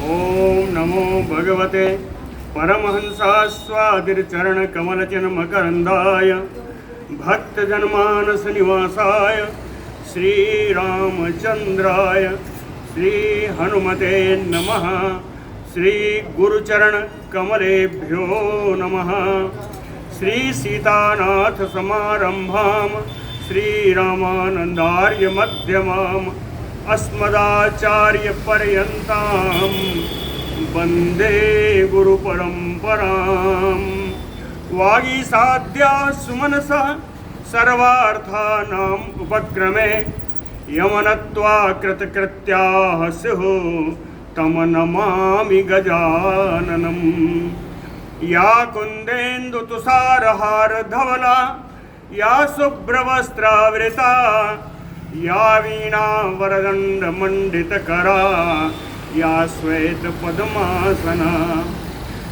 ओम नमो भगवते परमहंसास्वादिचरणकमलचिन्मकरन्दाय भक्तजनमानसनिवासाय श्रीरामचन्द्राय श्रीहनुमते नमः। श्रीगुरुचरणकमलेभ्यो नमः। श्रीसीतानाथसमारम्भां श्रीरामानन्दार्यमध्यमाम् अस्मदाचार्यपर्यन्तां वन्दे गुरुपरम्पराम्। वागीसाद्या सुमनसः सर्वार्थानाम् उपक्रमे यमनत्वा कृतकृत्याः स्युः तं नमामि गजाननम्। या कुन्देन्दुतुषारहारधवला या शुभ्रवस्त्रावृता या वीणावरदण्डमण्डितकरा या श्वेतपद्मासना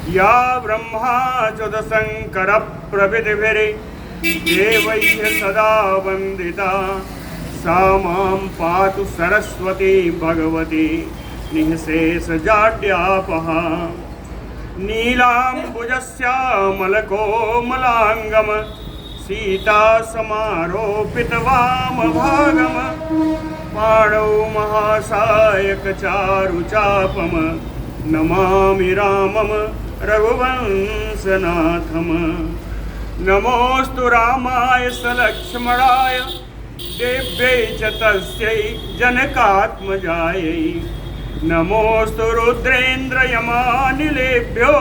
या ब्रह्माच्युतशङ्करप्रभृतिभिर्देवैः सदा वन्दिता सा मां पातु सरस्वती भगवती निःशेषजाड्यापहा। नीलाम्बुजश्यामलकोमलाङ्गम सीता समारोपितवामभागम पाणौ महासायकचारुचापम नमामि रामम रघुवंशनाथम। नमोऽस्तु रामाय सलक्ष्मणाय देव्यै च तस्यै जनकात्मजायै। नमोऽस्तु रुद्रेन्द्रयमानिलेभ्यो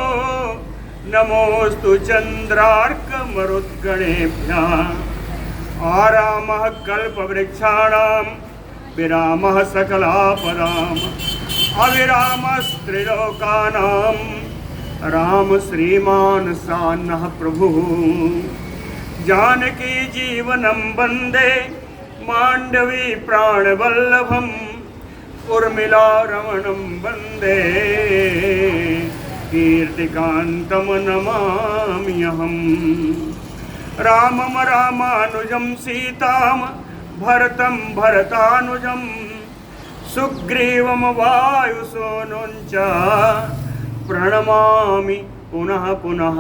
नमोऽस्तु चन्द्रार्कमरुद्गणेभ्यः। आरामः कल्पवृक्षाणां विरामः सकलापदाम् अविरामस्त्रिलोकानां राम श्रीमान् सान्नः प्रभुः। जानकी जीवनं वन्दे माण्डवी प्राणवल्लभम् उर्मिला रमणं वन्दे कीर्तिकान्तं नमाम्यहम्। रामं रामानुजं सीतां भरतं भरतानुजं सुग्रीवं वायुसूनुं च प्रणमामि पुनः पुनः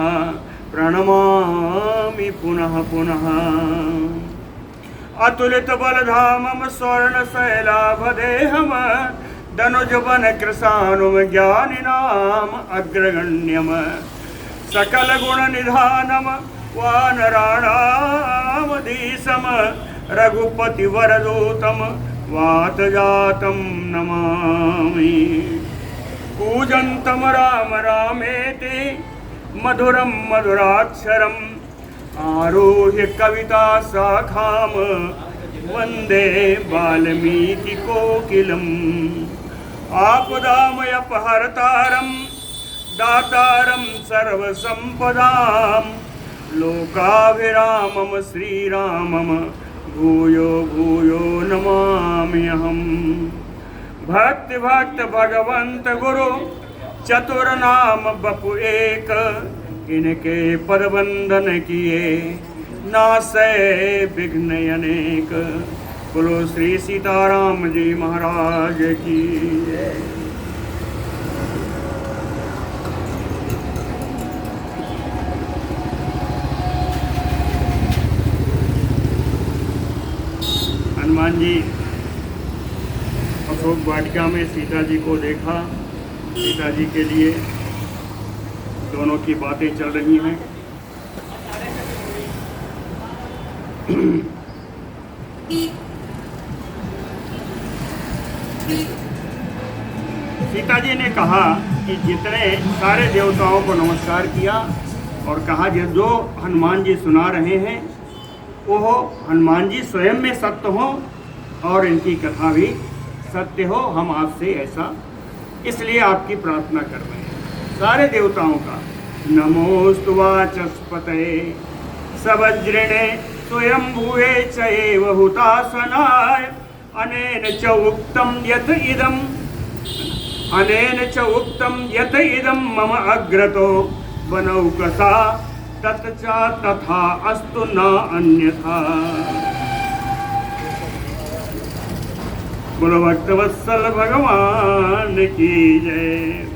प्रणमामि पुनः पुनः। अतुलितबलधामं स्वर्णशैलाभदेहं धनुजवनकृशानुं ज्ञानिनाम् अग्रगण्यं सकलगुणनिधानं वानराणामधीशं रघुपतिवरदूतं वातजातं नमामि। कूजन्तं राम रामेति मधुरं मधुराक्षरम् आरुह्य कविता शाखां वन्दे वाल्मीकिकोकिलम्। आपदामयपहर्तारं दातारं सर्वसम्पदां लोकाभिरामं श्रीरामं भूयो भूयो नमाम्यहम्। भक्त भगवंत गुरु चतुर्नाम बपु एक इनके पदवंदन किए नासै विघ्न अनेक। बोलो श्री सीताराम जी महाराज की जय। हनुमान जी अशोक वाटिका में सीता जी को देखा। सीता जी के लिए दोनों की बातें चल रही हैं। सीता जी ने कहा कि जितने सारे देवताओं को नमस्कार किया और कहा जो हनुमान जी सुना रहे हैं वो हनुमान जी स्वयं में सत्य हो और इनकी कथा भी सत्य हो। हम आपसे ऐसा इसलिए आपकी प्रार्थना कर रहे हैं सारे देवताओं का। नमोस्तु वाचस्पतये सवज्रिणे स्वयंभुवे चैव हुतासनाय अनेन च उक्तं यत इदं मम अग्रतो वनौकसा तत् च तथा अस्तु न अन्यथा। बोलो भक्तवत्सल भगवान की जय।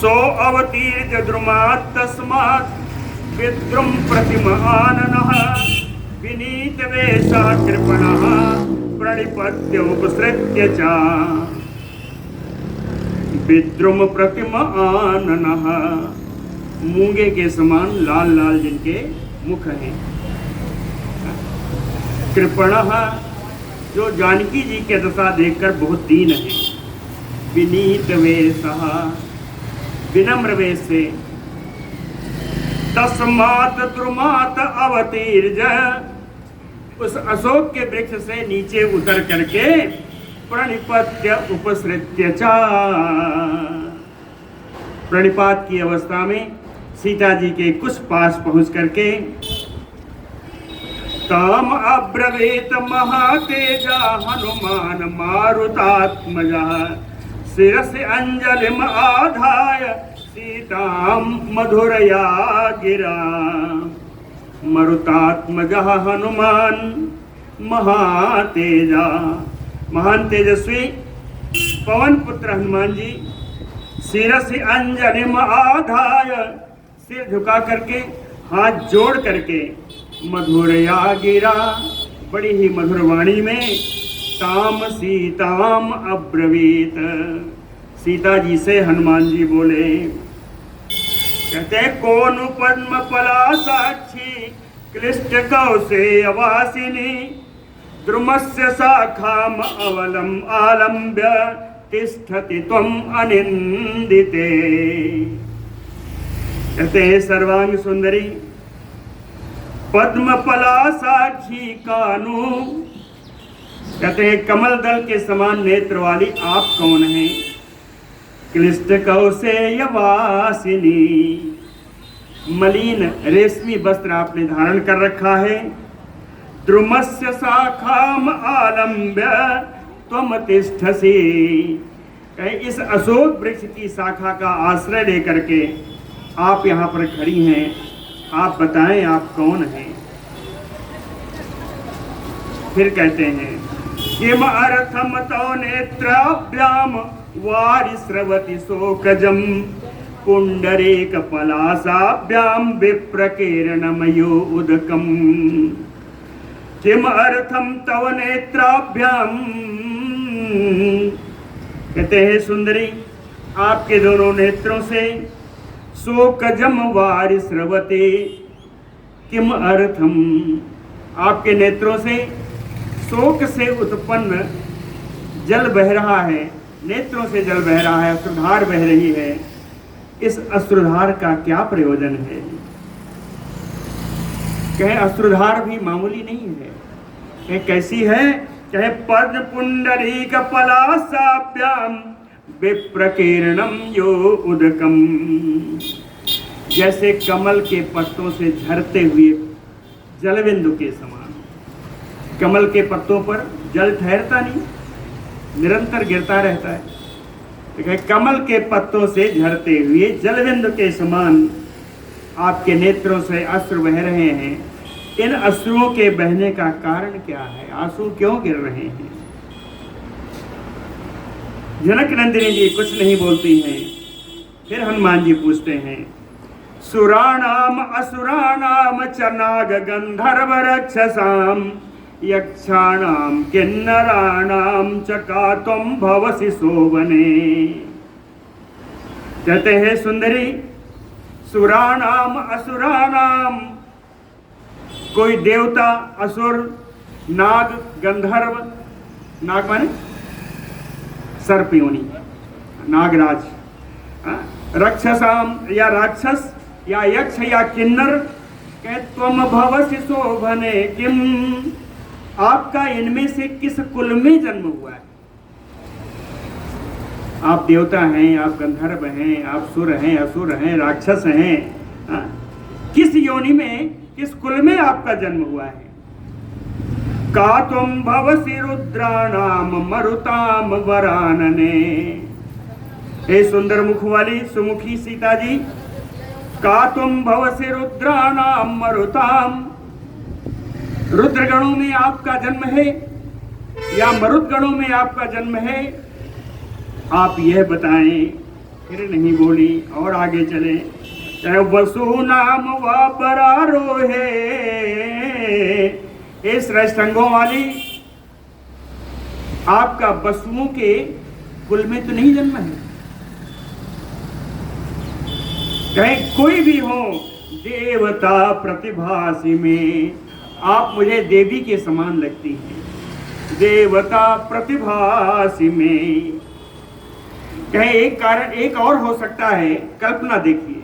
सो अवतीर्य द्रुमात् तस्मात् विद्रुम प्रतिमाननः विनीत वेशः कृपणः प्रणिपत्य उपसृत्य च विद्रुम प्रतिमाननः। मूंगे के समान लाल लाल जिनके मुख हैं। कृपणः जो जानकी जी के दशा देखकर बहुत दीन है। विनीत वेशः विनम्र वेश से। तस्मात् द्रुमात् अवतीर्य उस अशोक के वृक्ष से नीचे उतर करके प्रणिपत्य उपसृत्य च प्रणिपात की अवस्था में सीता जी के कुछ पास पहुंच करके ताम अब्रवीत महातेजा हनुमान मारुतात्मजा शिरसि अंजलिम आधाय सीताम मधुरया गिरा। मरुतात्मजा हनुमान महातेजा महान तेजस्वी पवन पुत्र हनुमान जी शिरसि अंजलिम आधाय सिर झुका करके हाथ जोड़ करके मधुरया गिरा बड़ी ही मधुर वाणी में ताम सीताम अब्रवीत सीता जी से हनुमान जी बोले। कहते कोनु पद्म पला साक्षी क्लिष्ट कौसेयवासिनी द्रुमस्य शाखाम अवलम आलम्ब्य तिष्ठति त्वम अनिंदिते। कहते हैं सर्वांग सुंदरी पद्म पला साक्षी कानू। कहते हैं कमल दल के समान नेत्र वाली आप कौन हैं? क्लिष्ट कौसेयवासिनी मलिन रेशमी वस्त्र आपने धारण कर रखा है। द्रुमस्य शाखाम आलम्ब्य त्वम तिष्ठसि। इस अशोक वृक्ष की शाखा का आश्रय लेकर के आप यहाँ पर खड़ी हैं। आप बताएं आप कौन हैं? फिर कहते हैं किम अर्थम तव नेत्राभ्याम वारिस्रवति शोकजम पुंडरीक पलासाभ्याम विप्रकीर्णमयो उदकम। किम अर्थम तव नेत्राभ्याम। कहते हैं सुंदरी आपके दोनों नेत्रों से शोकजम वारिस्रवते। किम अर्थम आपके नेत्रों से शोक से उत्पन्न जल बह रहा है। नेत्रों से जल बह रहा है, अश्रुधार बह रही है। इस अश्रुधार का क्या प्रयोजन है? कहे अश्रुधार भी मामूली नहीं है। कहे कैसी है? कहे पद्म पुंडरीक पलासाभ्याम विप्रकीर्णम यो उदकम। जैसे कमल के पत्तों से झरते हुए जलबिंदु के समान। कमल के पत्तों पर जल ठहरता नहीं, निरंतर गिरता रहता है। तो कमल के पत्तों से झरते हुए जलबिंदु के समान आपके नेत्रों से अश्रु बह रहे हैं। इन अश्रुओं के बहने का कारण क्या है? आंसू क्यों गिर रहे हैं? जनक नंदिनी जी कुछ नहीं बोलती हैं। फिर हनुमान जी पूछते हैं सुराणाम असुराणाम च नाग गंधर्व रक्षसाम यक्षाणाम किन्नराणाम च का त्वं भवसि शोभने। कहते हैं सुंदरी सुराणाम असुराणाम कोई देवता असुर नाग गंधर्व। नाग माने सर्प योनि नागराज। रक्षसाम या राक्षस या यक्ष या किन्नर। कह त्वम भवसि शोभने किम आपका इनमें से किस कुल में जन्म हुआ है? आप देवता हैं, आप गंधर्व हैं, आप सुर हैं, असुर हैं, राक्षस हैं। किस योनि में किस कुल में आपका जन्म हुआ है? का त्वं भवसि रुद्राणाम मरुताम वरानने। हे सुंदर मुख वाली सुमुखी सीता जी का त्वं भवसि रुद्राणाम मरुताम। रुद्रगणों में आपका जन्म है। या मरुत गणों में आपका जन्म है, आप यह बताएं। फिर नहीं बोली और आगे चले। वसु नाम व बरारो है, इस श्रेष्ठांगों वाली आपका वसुओं के कुल में तो नहीं जन्म है। कहीं कोई भी हो, देवता प्रतिभासी में आप मुझे देवी के समान लगती हैं। देवता प्रतिभासी में कहीं एक कारण एक और हो सकता है। कल्पना देखिए,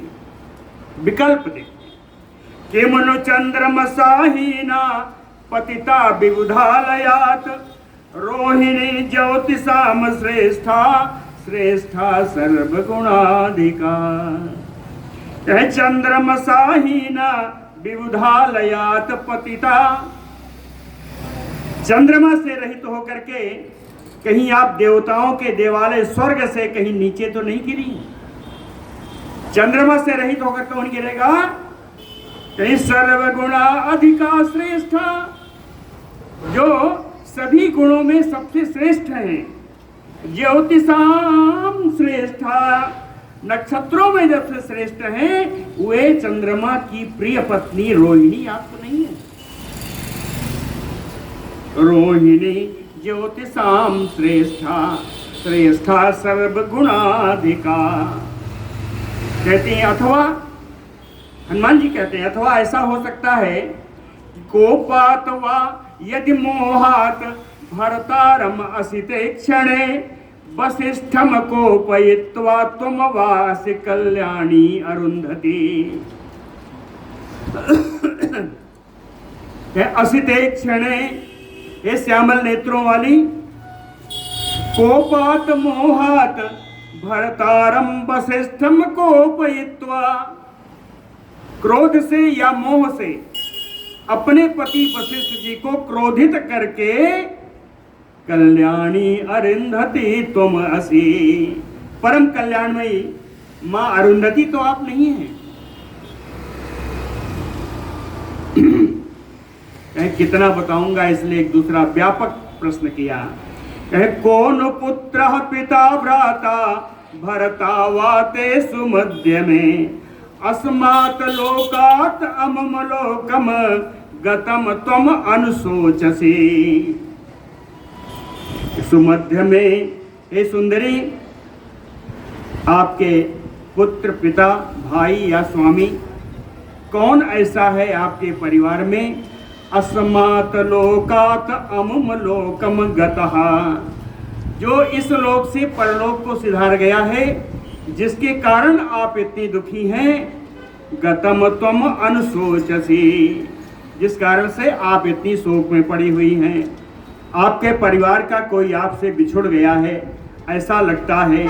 विकल्प देखिए। के मनो चंद्रमसाहीना पतिता विबुधालयात, रोहिणी ज्योतिषाम श्रेष्ठा श्रेष्ठा सर्वगुणाधिका। चंद्रमसाहीना विबुधालयात पतिता, चंद्रमा से रहित होकर के कहीं आप देवताओं के देवालय स्वर्ग से कहीं नीचे तो नहीं गिरी। चंद्रमा से रहित होकर कौन गिरेगा? कहीं सर्वगुणा अधिका श्रेष्ठा, जो सभी गुणों में सबसे श्रेष्ठ है। ज्योतिषाम श्रेष्ठा, नक्षत्रों में जब से श्रेष्ठ है, वे चंद्रमा की प्रिय पत्नी रोहिणी आपको नहीं है। रोहिणी ज्योतिषाम श्रेष्ठा श्रेष्ठा सर्वगुणाधिका। कहते हैं अथवा हनुमान जी कहते हैं अथवा ऐसा हो सकता है कि कोपात वा यदि मोहात भरतारम असिते क्षणे, वसिष्ठम कोपयित्वा तुम वासि कल्याणी अरुंधति। असिते क्षणे, हे श्यामल नेत्रों वाली, कोपात मोहात भरतारम वसिष्ठम कोपयित्वा, क्रोध से या मोह से अपने पति वशिष्ठ जी को क्रोधित करके कल्याणी अरुंधति तुम असि, परम कल्याणमयी मां अरुंधति तो आप नहीं हैं। कितना बताऊंगा, इसलिए एक दूसरा व्यापक प्रश्न किया। कौन पुत्र पिता भ्राता भरता वाते सुमध्य में, अस्मात् लोकात् अमम लोकम गतम त्वम अनुशोचसी। सुमध्य में, हे सुंदरी, आपके पुत्र पिता भाई या स्वामी कौन ऐसा है आपके परिवार में? अस्मात् लोकात् अमुम लोकम गतः, जो इस लोक से परलोक को सिधार गया है, जिसके कारण आप इतनी दुखी हैं। गतम त्वम अनुशोचसी, जिस कारण से आप इतनी शोक में पड़ी हुई हैं। आपके परिवार का कोई आपसे बिछुड़ गया है, ऐसा लगता है।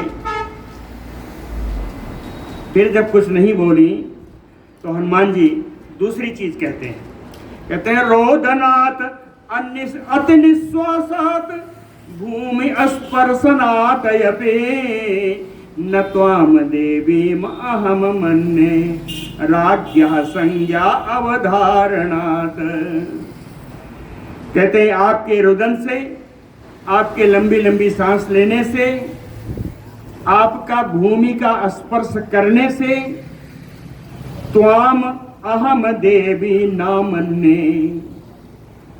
फिर जब कुछ नहीं बोली तो हनुमान जी दूसरी चीज कहते हैं। कहते हैं रोदनात् अति निश्वासात् भूमि स्पर्शनात् यपि, न त्वाम देवीम अहम मन्ये राज्ञः संज्ञा अवधारणात्। कहते हैं आपके रुदन से, आपके लंबी लंबी सांस लेने से, आपका भूमि का स्पर्श करने से, त्वाम अहम देवी न मन्ये,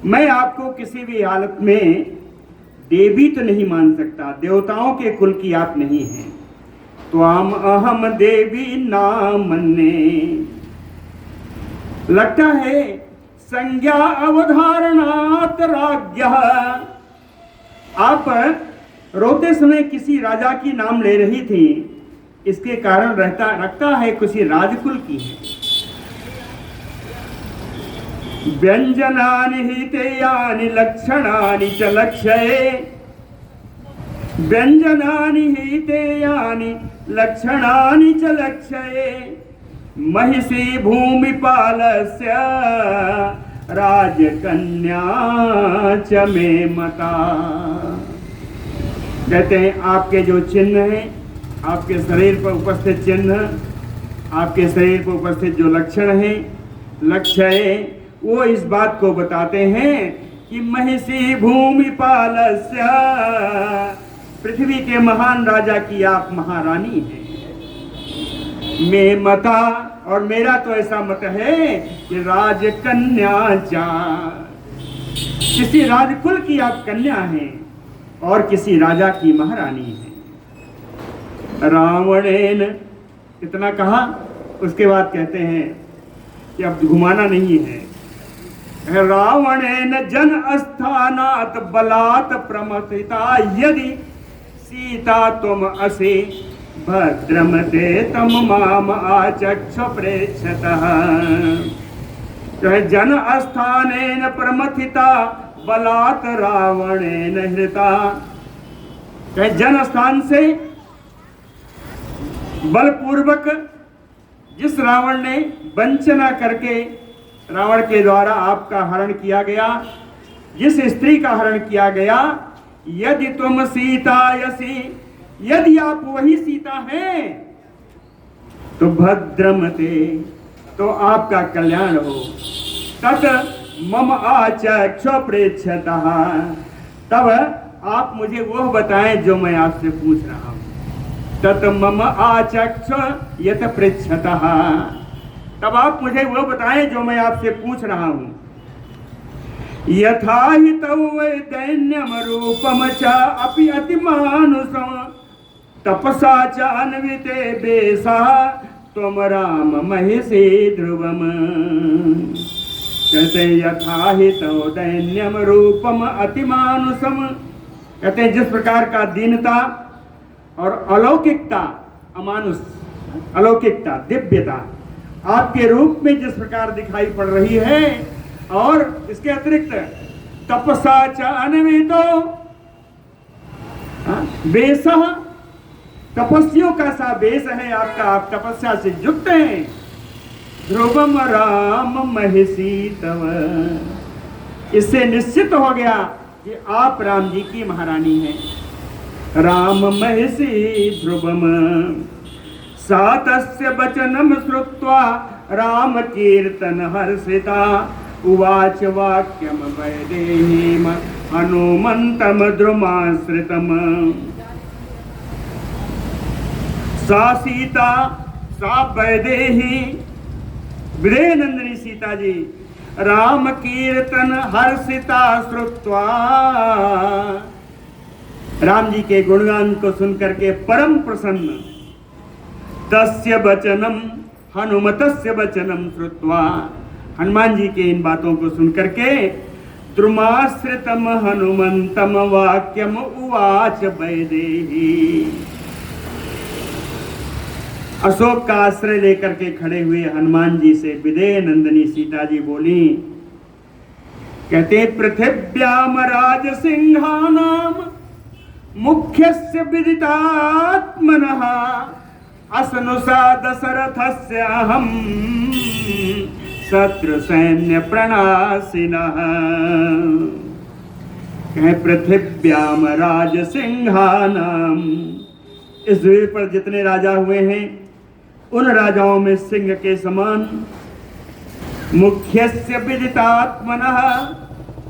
मैं आपको किसी भी हालत में देवी तो नहीं मान सकता, देवताओं के कुल की आप नहीं हैं। त्वाम अहम देवी न मन्ये, लगता है संज्ञा अवधारणात् राज्ञः, आप रोते समय किसी राजा की नाम ले रही थी, इसके कारण रखता है किसी राजकुल की है। व्यंजनानि हितेयानि लक्षणानि च लक्ष्ये, व्यंजनानि हितेयानि लक्षणानि च लक्ष्ये, महिषी भूमिपालस्य राजकन्या च मे मता। कहते हैं आपके जो चिन्ह हैं, आपके शरीर पर उपस्थित चिन्ह, आपके शरीर पर उपस्थित जो लक्षण हैं, लक्ष्य है, वो इस बात को बताते हैं कि महिषी भूमिपालस्य, पृथ्वी के महान राजा की आप महारानी हैं। मैं मता, और मेरा तो ऐसा मत है कि राजकन्या जा, किसी राजकुल की आप कन्या हैं और किसी राजा की महारानी हैं। रावणेन, इतना कहा, उसके बाद कहते हैं कि अब घुमाना नहीं है। रावणेन जन अस्थानात बलात् प्रमथिता, यदि सीता तुम असे भद्रमते तम माम आचक्ष प्रेक्षतः। जो है जन अस्थानेन प्रमथिता बलात् रावणेन हृता, चाहे जन स्थान से बलपूर्वक जिस रावण ने वंचना करके रावण के द्वारा आपका हरण किया गया, जिस स्त्री का हरण किया गया, यदि तुम सीता यसी, यदि आप वही सीता हैं तो भद्रमते, तो आपका कल्याण हो। तत मम आचक्ष प्रेक्षतः, तब आप मुझे वह बताएं जो मैं आपसे पूछ रहा हूं। तत मम आचक्ष यत पृच्छतः, तब आप मुझे वह बताएं जो मैं आपसे पूछ रहा हूं। यथा हि तव दैन्यम रूपम च अपि अतिमानुषम तपसा च अन्विते बेसा त्वम राम महिषी ध्रुवम। कहते यथा हि तव दैन्यम रूपम अतिमानुषम, कहते हैं जिस प्रकार का दीनता और अलौकिकता, अमानुष अलौकिकता, दिव्यता आपके रूप में जिस प्रकार दिखाई पड़ रही है, और इसके अतिरिक्त तपसा च अन्वितो बेसः, तपस्वियों का सा बेस है आपका, आप तपस्या से युक्त हैं। ध्रुवम राम महिषी तव, इससे निश्चित हो गया कि आप राम जी की महारानी हैं। राम महिषी ध्रुवम, सा तस्य वचनम श्रुत्वा राम कीर्तन हर्षिता, उवाच वाक्यम वैदेहीम हनुमंतम द्रुमाश्रितम। सा सीता, सा वैदेही, विदेह नंदिनी सीता जी, राम कीर्तन हर्षिता श्रुत्वा, राम जी के गुणगान को सुनकर के परम प्रसन्न, तस्य वचनम हनुमतस्य वचनम श्रुत्वा, हनुमान जी के इन बातों को सुनकर के, द्रुमाश्रितम हनुमंतम वाक्यम उवाच वैदेही, अशोक का आश्रय लेकर के खड़े हुए हनुमान जी से विदेह नंदिनी सीता जी बोली, कहते पृथिव्याम राज सिंहानाम मुख्यस्य विदितात्मनः असनुषा दशरथस्य अहम शत्रु सैन्य प्रणासिनः। कहे पृथिव्याम राज सिंहानाम, इस द्वीप पर जितने राजा हुए हैं उन राजाओं में सिंह के समान, मुख्यस्य विदितात्मनः,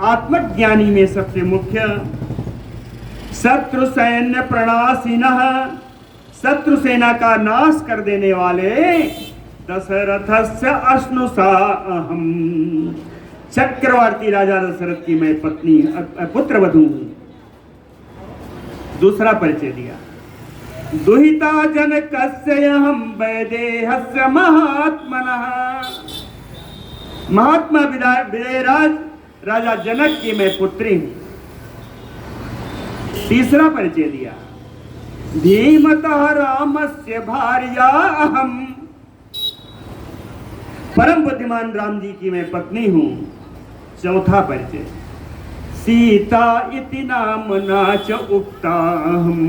आत्मज्ञानी में सबसे मुख्य, शत्रु सैन्य प्रणासिनः, शत्रु सेना का नाश कर देने वाले, दशरथस्य अश्नुषा अहम, चक्रवर्ती राजा दशरथ की मैं पत्नी पुत्र वधू हूं। दूसरा परिचय दिया, दुहिता जनकस्य अहम वैदेहस्य महात्मनः, महात्मा विदेहराज राजा जनक की मैं पुत्री हूं। तीसरा परिचय दिया, धीमतः रामस्य भार्या अहम, परम बुद्धिमान राम जी की मैं पत्नी हूं। चौथा परिचय, सीता इति नामना च उक्ताहम्,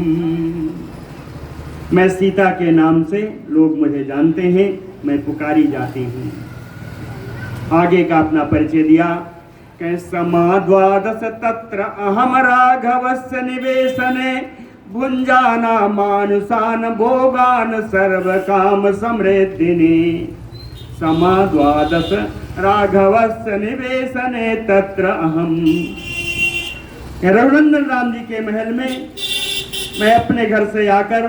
मैं सीता के नाम से लोग मुझे जानते हैं, मैं पुकारी जाती हूँ। आगे का अपना परिचय दिया, समाद्वादश तत्र अहम राघवस्य निवेशने भुंजाना मानुषान भोगान सर्व काम समृद्धिने समा द्वादश राघवस्य निवेशने तत्र अहम। रघुनंदन राम जी के महल में मैं अपने घर से आकर,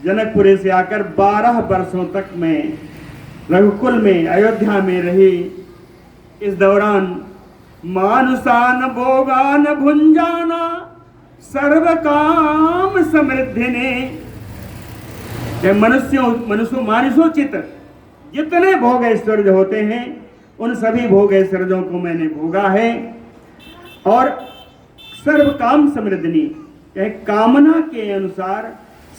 जनकपुरी से आकर 12 वर्षों तक मैं रघुकुल में, अयोध्या में रही। इस दौरान मानुषान भोगान भुंजाना सर्व काम समृद्धि ने। मानुषोचित जितने भोग ऐश्वर्य होते हैं उन सभी भोग ऐश्वर्यों को मैंने भोगा है। और सर्व काम समृद्धि, कामना के अनुसार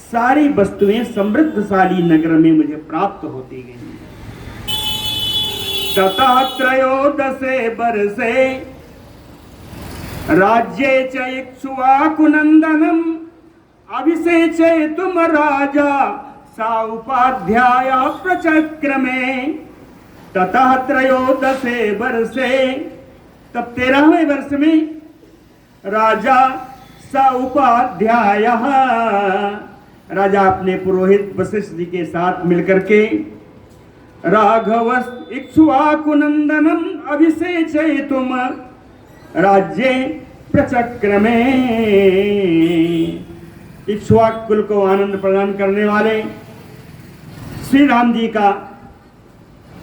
सारी वस्तुएं समृद्धशाली नगर में मुझे प्राप्त होती गई। ततः त्रयोदशे वर्षे राज्ये च इक्ष्वाकुनंदनम अभिषेचे तुम राजा सा उपाध्याय प्रचक्रमे। ततः त्रयोदशे वर्षे, तब 13वें वर्ष में राजा स उपाध्याय, राजा अपने पुरोहित वशिष्ठ जी के साथ मिलकर के राघवस् इक्ष्वाकुनंदनम अभिषेचयितुम राज्ये प्रचक्रमे। इक्ष्वाक कुल को आनंद प्रदान करने वाले श्री राम जी का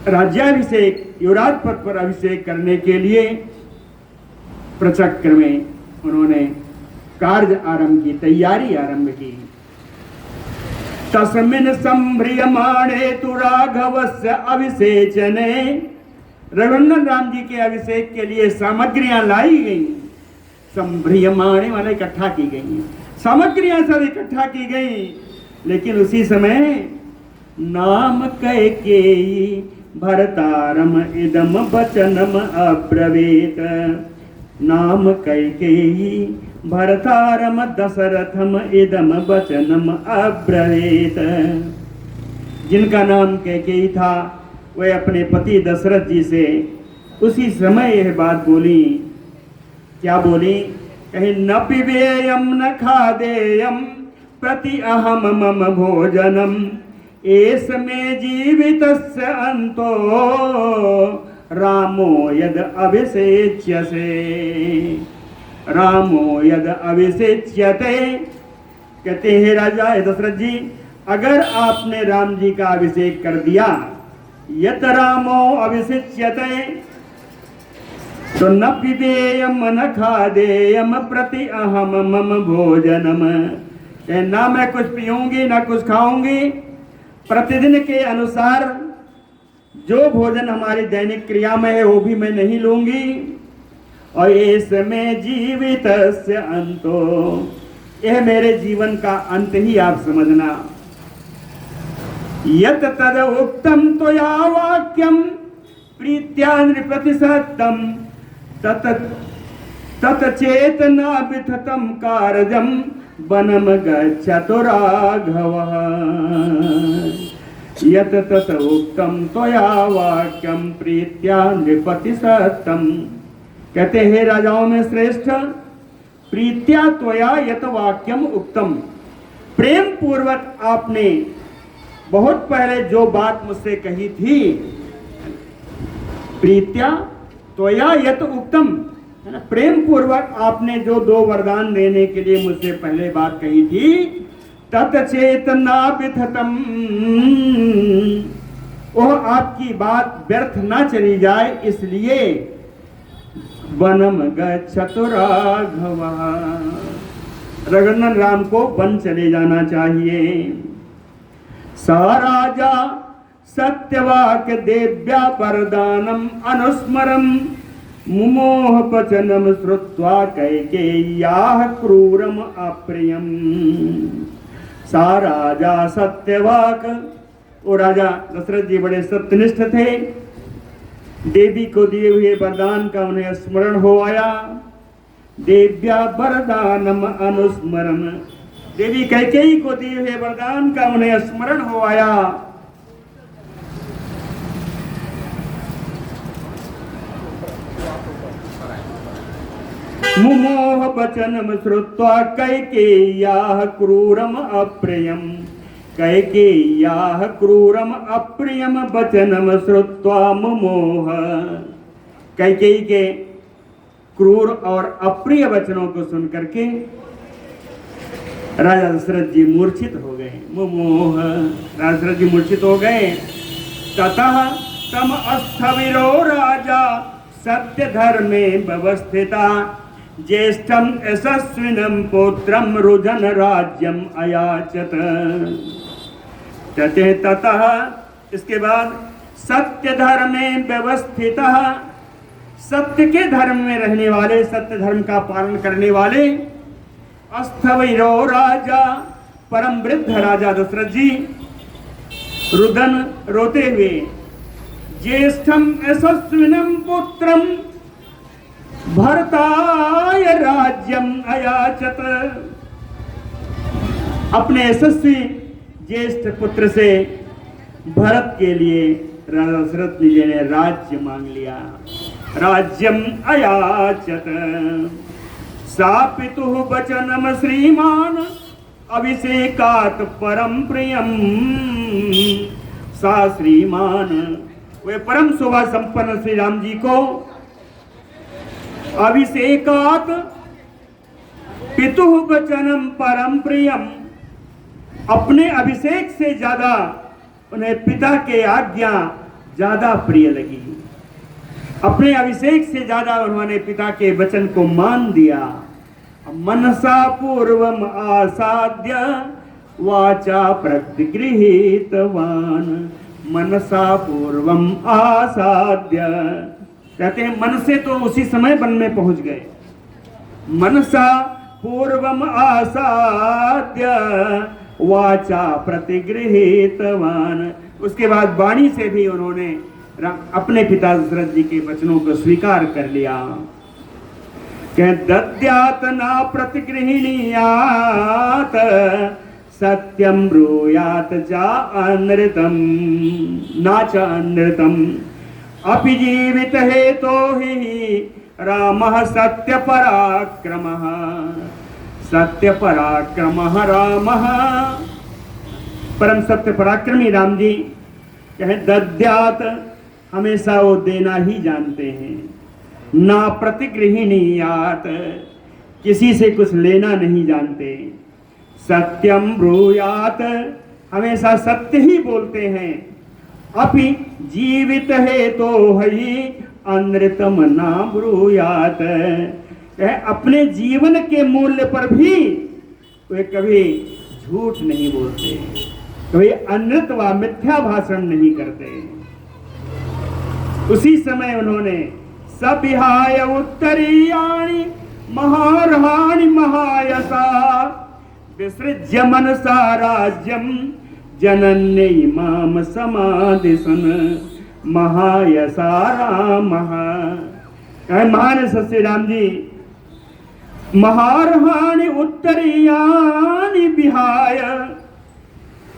राज्याभिषेक, युवराज पद पर अभिषेक करने के लिए प्रचक्र में उन्होंने कार्य आरंभ की, तैयारी आरंभ की। तस्मिन् संभ्रियमाणे तु राघवस्य अभिषेचने, रघुनंदन राम जी के अभिषेक के लिए सामग्रियां लाई गई। संभ्रियमाणे माने इकट्ठा की गई, सामग्रियां सब इकट्ठा की गई। लेकिन उसी समय नाम कैकेयी भरतारम इदम वचनम अब्रवीत। नाम कैकेयी भरतारम दशरथम इदम वचनम अब्रवीत। जिनका नाम कैकेयी था वह अपने पति दशरथ जी से उसी समय यह बात बोली। क्या बोली? कहीं न पिबेयम न खादेयम प्रति अहम मम भोजनम एस में जीवितस्य अंतो रामो यद अभिषेच्यसे। रामो यद अभिषेच्यते, कहते हैं राजा दशरथ जी, अगर आपने राम जी का अभिषेक कर दिया, यत रामो अभिषेच्यते, तो न पिबेयम न खादेयम प्रति अहम मम भोजनम, ना मैं कुछ पीऊंगी ना कुछ खाऊंगी, प्रतिदिन के अनुसार जो भोजन हमारी दैनिक क्रिया में है वो भी मैं नहीं लूंगी। और इसमें जीवित से अंतो, यह मेरे जीवन का अंत ही आप समझना। यत तद उक्तम तो या वाक्यम प्रीत्या नृपति सत्यम तत चेतना विथतम कारजम वनम गच्छतु राघवः। यत तत उक्तम त्वया वाक्यम प्रीत्या नृपति सत्यम, कहते हैं राजाओं में श्रेष्ठ, प्रीत्या त्वया यत वाक्यम उक्तम, प्रेम पूर्वक आपने बहुत पहले जो बात मुझसे कही थी, प्रीत्या त्वया यत उक्तम, है ना, प्रेम पूर्वक आपने जो 2 वरदान देने के लिए मुझसे पहले बात कही थी, तत चेतना विथतम, वो आपकी बात व्यर्थ ना चली जाए, इसलिए वनम गच्छतु राघवः, रघुनंदन राम को वन चले जाना चाहिए। सा राजा सत्यवाक देव्या वरदानम अनुस्मरम मुमोह पचनम श्रुत्वा कैकेय्याः क्रूरम अप्रियम। सा राजा सत्यवाक, वो राजा दशरथ जी बड़े सत्यनिष्ठ थे, देवी को दिए हुए वरदान का उन्हें स्मरण हो आया। देव्या वरदानम अनुस्मरम, देवी कैकेयी को दिए हुए वरदान का उन्हें स्मरण हो आया। मुमोह वचनम श्रुत्वा कैकेय्याः क्रूरम अप्रियम, कैकेय्याः क्रूरम अप्रियम वचनम श्रुत्वा मुमोह। कैकेयी के क्रूर और अप्रिय वचनों को सुन करके राजा दशरथ जी मूर्छित हो गए। मुमोह, राजा दशरथ जी मूर्छित हो गए। ततः तम अस्थविरो राजा सत्य धर्मे व्यवस्थिता ज्येष्ठम यशस्विनम पुत्रम रुजन राज्यम अयाचत। कहते हैं ततः, इसके बाद सत्य धर्मे व्यवस्थिता, सत्य के धर्म में रहने वाले, सत्य धर्म का पालन करने वाले अस्थविरो राजा, परम वृद्ध राजा दशरथ जी रुदन, रोते हुए, ज्येष्ठम यशस्विनम पुत्रम भरताय राज्यम अयाचत, अपने यशस्वी ज्येष्ठ पुत्र से भरत के लिए राजा दशरथ जी ने राज्य मांग लिया। राज्यम अयाचत सा पितुः वचनम श्रीमान अभिषेकात् परम प्रियम। सा श्रीमान, वे परम शोभा संपन्न श्री राम जी को अभिषेकात् पितुः वचनम परम प्रियम, अपने अभिषेक से ज्यादा उन्हें पिता के आज्ञा ज्यादा प्रिय लगी। अपने अभिषेक से ज्यादा उन्होंने पिता के वचन को मान दिया। मनसा पूर्वम आसाद्य वाचा प्रतिगृहीतवान। मनसा पूर्वम आसाद्य, कहते हैं मन से तो उसी समय वन में पहुंच गए। मनसा पूर्वम आसाद्य वाचा प्रतिगृहीतवान, उसके बाद वाणी से भी उन्होंने अपने पिता दशरथ जी के वचनों को स्वीकार कर लिया। कह दद्यात ना प्रतिगृहणीयात सत्यम ब्रूयात चा अनृतम ना च अनृतम अपि जीवित हेतो हि रामः सत्य पराक्रमः। सत्य पराक्रमः रामः, परम सत्य पराक्रमी राम जी कहे दद्यात, हमेशा वो देना ही जानते हैं। ना प्रतिगृहणीयात, किसी से कुछ लेना नहीं जानते। सत्यम ब्रूयात, हमेशा सत्य ही बोलते हैं। अपि जीवित है तो ही अनृतम ना ब्रूयात, अपने जीवन के मूल्य पर भी वे कभी झूठ नहीं बोलते, कभी अनृत व मिथ्या भाषण नहीं करते। उसी समय उन्होंने सविहाय उत्तरीयाणि महारहाणि महायसा विसृज्य मनसा राज्यम जनन्यै माम समादिशन। महायसा रामः, महान श्री राम जी महारहाणि उत्तरीयाणि विहाय,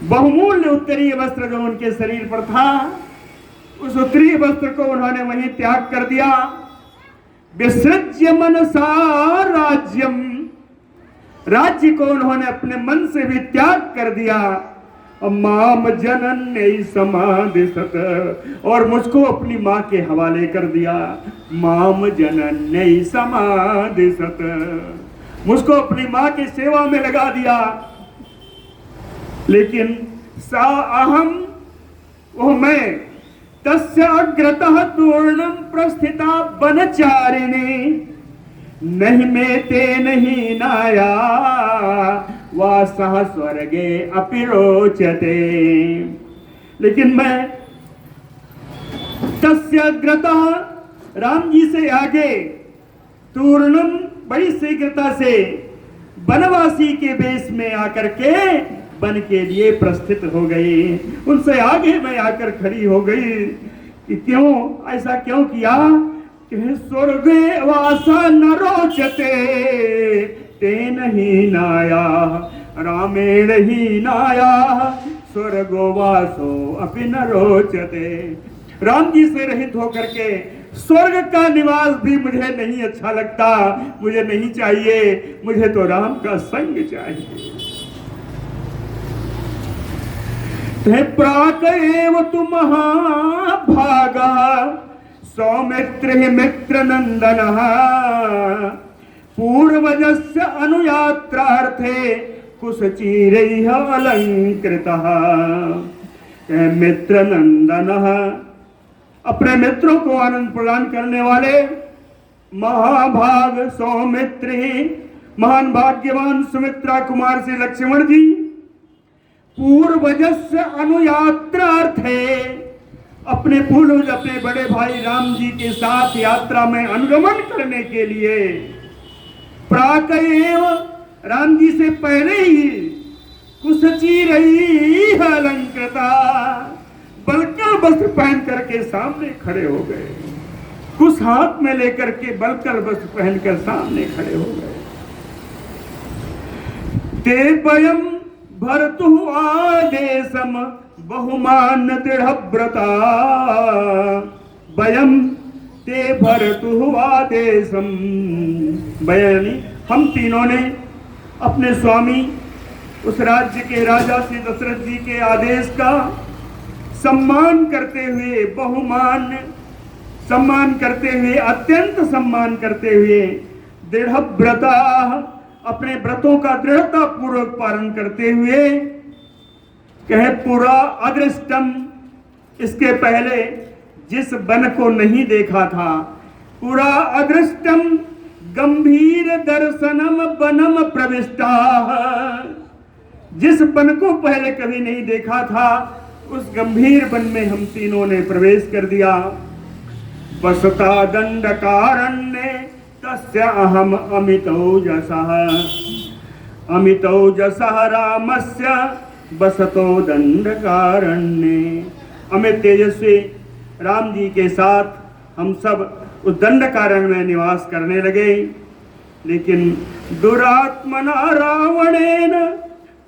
बहुमूल्य उत्तरीय वस्त्र जो उनके शरीर पर था, उस उत्तरीय वस्त्र को उन्होंने वहीं त्याग कर दिया। विसृज्य मनसा राज्यम, राज्य को उन्होंने अपने मन से भी त्याग कर दिया। माम जनन्यै समादिशत, और मुझको अपनी माँ के हवाले कर दिया। माम जनन्यै समादिशत, मुझको अपनी माँ की सेवा में लगा दिया। लेकिन सा अहम, वो मैं, तस्य अग्रतः तूर्णम प्रस्थिता वनचारिणी नहीं में ते नहीं नाया वासः स्वर्गे अपि रोचते। लेकिन मैं तस्य अग्रतः, राम जी से आगे, तूर्णम, बड़ी शीघ्रता से वनवासी के वेश में आकर के वन के लिए प्रस्थित हो गई। उनसे आगे मैं आकर खड़ी हो गई कि क्यों, ऐसा क्यों किया कि स्वर्गे वासा न रोचते तेन ही नाया रामेण ही नाया स्वर्गो वासो अपि न रोचते। राम जी से रहित होकर के स्वर्ग का निवास भी मुझे नहीं अच्छा लगता, मुझे नहीं चाहिए, मुझे तो राम का संग चाहिए। ते प्राक एव तु महाभागा सौमित्र मित्र नंदन पूर्वजस्य अनुयात्रार्थे कुशचीरैः अलंकृतः। मित्र नंदन अपने मित्रों को आनंद प्रदान करने वाले महाभाग सौमित्र, महान भाग्यवान सुमित्रा कुमार से लक्ष्मण जी पूर्वजस्य अनुयात्रार्थे अपने पूर्वज अपने बड़े भाई राम जी के साथ यात्रा में अनुगमन करने के लिए प्राक एव राम जी से पहले ही कुशचीरैः अलंकृता बलकर वस्त्र पहन करके सामने खड़े हो गए। कुश हाथ में लेकर के बलकर वस्त्र पहनकर सामने खड़े हो गए। ते वयम भरतु आदेशम बहुमान दृढ़व्रता वयम ते भरतु आदेशम। बयानी हम तीनों ने अपने स्वामी उस राज्य के राजा श्री दशरथ जी के आदेश का सम्मान करते हुए, बहुमान सम्मान करते हुए, अत्यंत सम्मान करते हुए, दृढ़व्रता अपने व्रतों का दृढ़ता पूर्वक पालन करते हुए, कहे पुरा अदृष्टम इसके पहले जिस वन को नहीं देखा था, पुरा अदृष्टम गंभीर दर्शनम वनम प्रविष्टा जिस वन को पहले कभी नहीं देखा था उस गंभीर वन में हम तीनों ने प्रवेश कर दिया। वसता दंडकारण्ये तस्य अहम अमितौजसः रामस्य बसतो दंडकारण्ये। अमित तेजस्वी राम जी के साथ हम सब उस दंडकारण्य में निवास करने लगे। लेकिन दुरात्मना रावणेन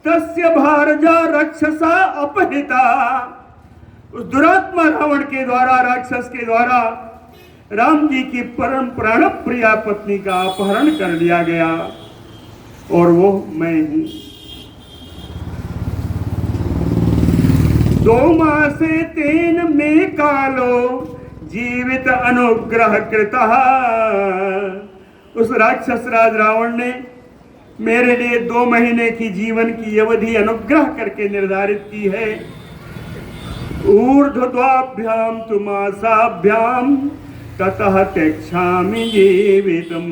तस्य भारजा रक्षसा अपहृता। उस दुरात्मा रावण के द्वारा, राक्षस के द्वारा राम जी की परम प्राण प्रिया पत्नी का अपहरण कर लिया गया और वो मैं हूं। 2 मासे तेन में कालो जीवित अनुग्रह कृता। उस राक्षस राज रावण ने मेरे लिए 2 महीने की जीवन की अवधि अनुग्रह करके निर्धारित की है। ऊर्ध्वद्वाभ्याम तु मासाभ्याम ततः त्यक्षामि जीवितम।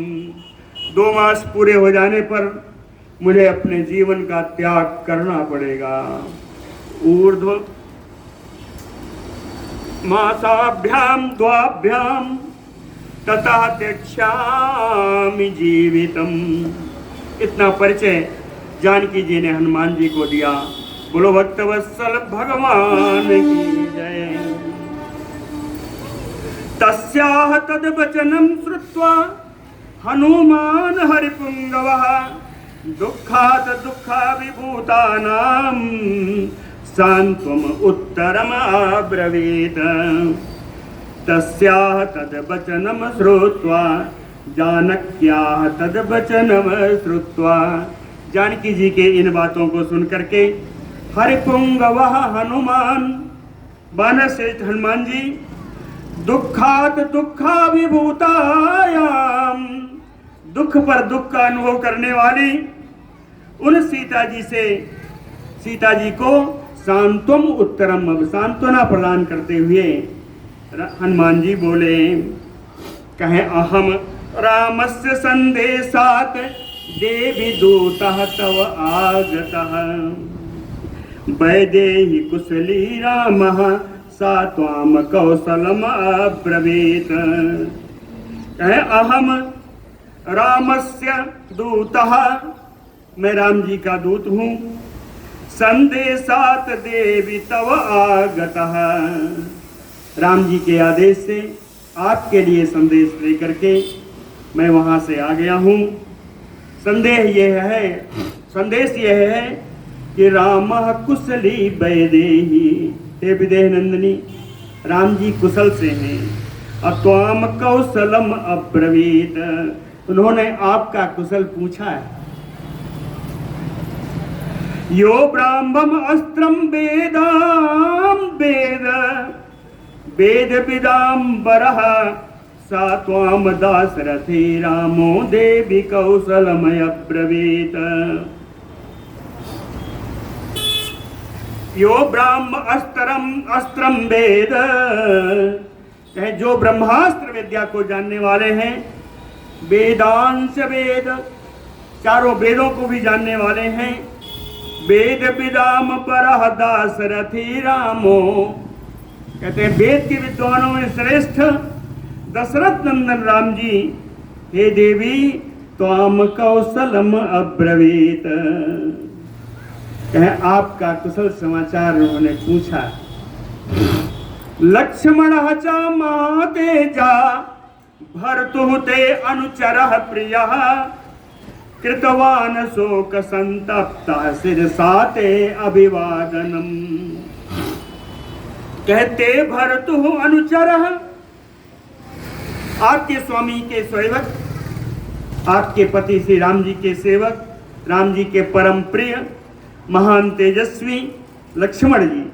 2 मास पूरे हो जाने पर मुझे अपने जीवन का त्याग करना पड़ेगा। ऊर्ध्व मासाभ्याम द्वाभ्याम ततः त्यक्षामि जीवितम। इतना परिचय जानकी जी ने हनुमान जी को दिया। बोलो भक्तवत्सल भगवान की जय। तस्याह तद्वचनं श्रुत्वा हनुमान हरिपुंगवः दुःखात् दुःखाभिभूतानां सान्त्वम् उत्तरम् अब्रवीत्। तस्याह तद्वचनं श्रुत्वा जानक्याः तद्वचनं श्रुत्वा। जानकी जी के इन बातों को सुन करके हरिपुंगवः हनुमान बानरश्रेष्ठ हनुमान जी दुःखात् दुःखाभिभूतायाम दुख पर दुख का अनुभव करने वाली उन सीता जी को सांत्वम उत्तरम सांत्वना प्रदान करते हुए हनुमान जी बोले, कहे अहम रामस्य संदेशात् देवी दूतः तव आगतः वैदेही कुशली रामः सा त्वाम कौशलम अब्रवीत। कहे अहम रामस्य दूतः मैं राम जी का दूत हूँ। संदेशात देवी तव आगतः राम जी के आदेश से आपके लिए संदेश लेकर के मैं वहाँ से आ गया हूँ। संदेश यह है कि राम कुशली वैदेही। हे विदेह नंदिनी राम जी कुशल से हैं। अत्वाम कौशलम अब्रवीत उन्होंने आपका कुशल पूछा है। यो ब्राह्मम अस्त्रम वेदा वेद विदाम्बरः सा त्वाम दासरथे रामो देवी कौशलमय ब्रवीत। यो ब्राह्म अस्त्रम वेद, जो ब्रह्मास्त्र विद्या को जानने वाले हैं, वेदांश वेद, चारों वेदों को भी जानने वाले हैं, वेद विदाम परः दासरथी रामो, कहते हैं वेद के विद्वानों में श्रेष्ठ दशरथ नंदन राम जी, हे देवी त्वाम कौशलम अब्रवीत, कहें आपका कुशल समाचार उन्होंने पूछा। लक्ष्मण च मातेजा भर्तुः ते अनुचरः प्रियः कृतवान शोक संतप्तः शिरसा ते अभिवादनम। कहते भर्तुः अनुचरः, आपके स्वामी के सेवक, आपके पति श्री राम जी के सेवक, राम जी के परम प्रिय महान तेजस्वी लक्ष्मण जी,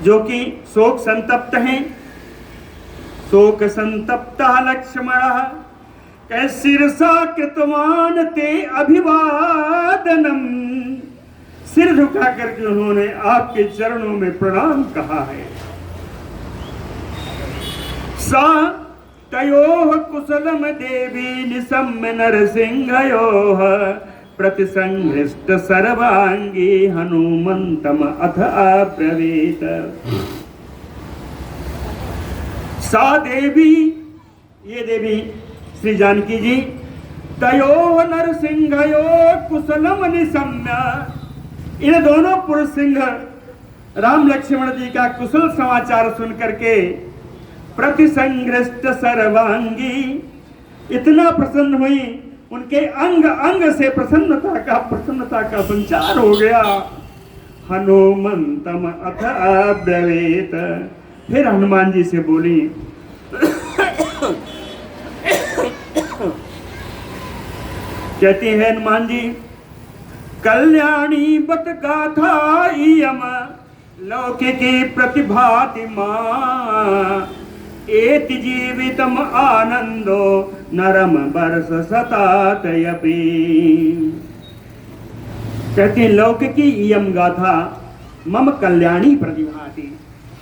जो कि शोक संतप्त हैं। शोक संतप्तः लक्ष्मणः कह शिरसा कृतवान ते अभिवादनम, सिर झुका करके उन्होंने आपके चरणों में प्रणाम कहा है। सा तयोः कुशलम देवी निशम्य नरसिंहयोः प्रतिसंहृष्ट सर्वांगी हनुमंतम अथ अब्रवीत। सा देवी, ये देवी श्री जानकी जी, तयोः नरसिंहयोः कुशलम निशम्य, इन दोनों पुरुष सिंह राम लक्ष्मण जी का कुशल समाचार सुन करके प्रतिसंहृष्ट सर्वांगी, इतना प्रसन्न हुई, उनके अंग अंग से प्रसन्नता का संचार हो गया। हनुमंतम अथ अब्रवीत, फिर हनुमान जी से बोली, कहती है हनुमान जी, कल्याणी बत गाथा इयम लौकिकी प्रतिभाति मां, एति जीवितम आनंदो नरम वर्ष सतातयपि। कहते हैं लौकिकी इयम गाथा मम कल्याणी प्रतिभाति,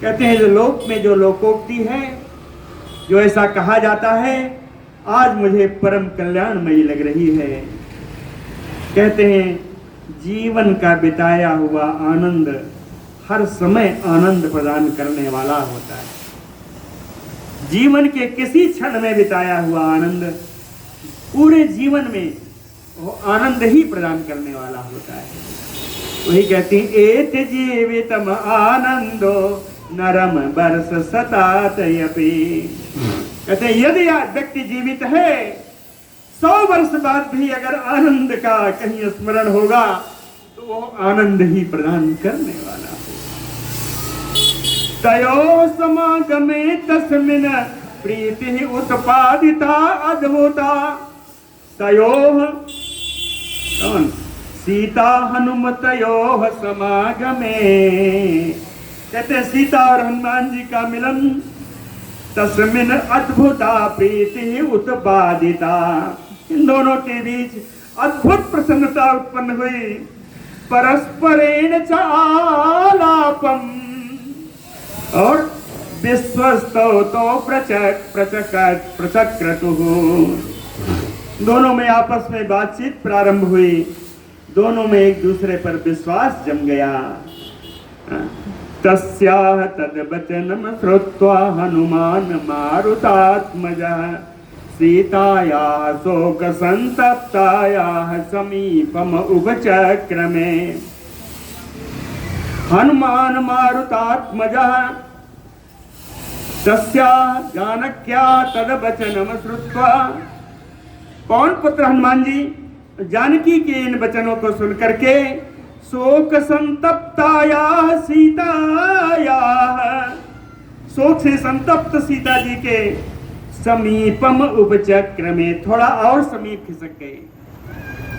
कहते हैं जो लोक में जो लोकोक्ति है, जो ऐसा कहा जाता है, आज मुझे परम कल्याणमयी लग रही है। कहते हैं जीवन का बिताया हुआ आनंद हर समय आनंद प्रदान करने वाला होता है। जीवन के किसी क्षण में बिताया हुआ आनंद पूरे जीवन में वो आनंद ही प्रदान करने वाला होता है। वही कहती एत जीवितम आनंदो नरम वर्ष सतातयपि, कहते हैं यदि व्यक्ति जीवित है 100 वर्ष बाद भी अगर आनंद का कहीं स्मरण होगा तो वो आनंद ही प्रदान करने वाला है। तयो समागमे तस्मिन् प्रीति उत्पादिता अद्भुता, तयोः कौन सीता हनुमतयोः समागमे, कहते सीता और हनुमान जी का मिलन, तस्मिन् अद्भुता प्रीति उत्पादिता, इन दोनों के बीच अद्भुत प्रसन्नता उत्पन्न हुई। परस्परेण च आलापम, और विश्वस्तो तो प्रचक्रतुः, दोनों में आपस में बातचीत प्रारंभ हुई, दोनों में एक दूसरे पर विश्वास जम गया। तस्याः तद्वचनं श्रुत्वा हनुमान मारुतात्मजः सीतायाः शोक संतप्तायाः समीपम उपचक्रमे। हनुमान मारुतात्मजः तस्याः जानक्याः तद्वचनं श्रुत्वा, कौन पुत्र हनुमान जी जानकी के इन वचनों को सुन करके शोक संतप्तायाः सीतायाः, शोक से संतप्त सीता जी के समीपम उपचक्र में, थोड़ा और समीप खिसक गए।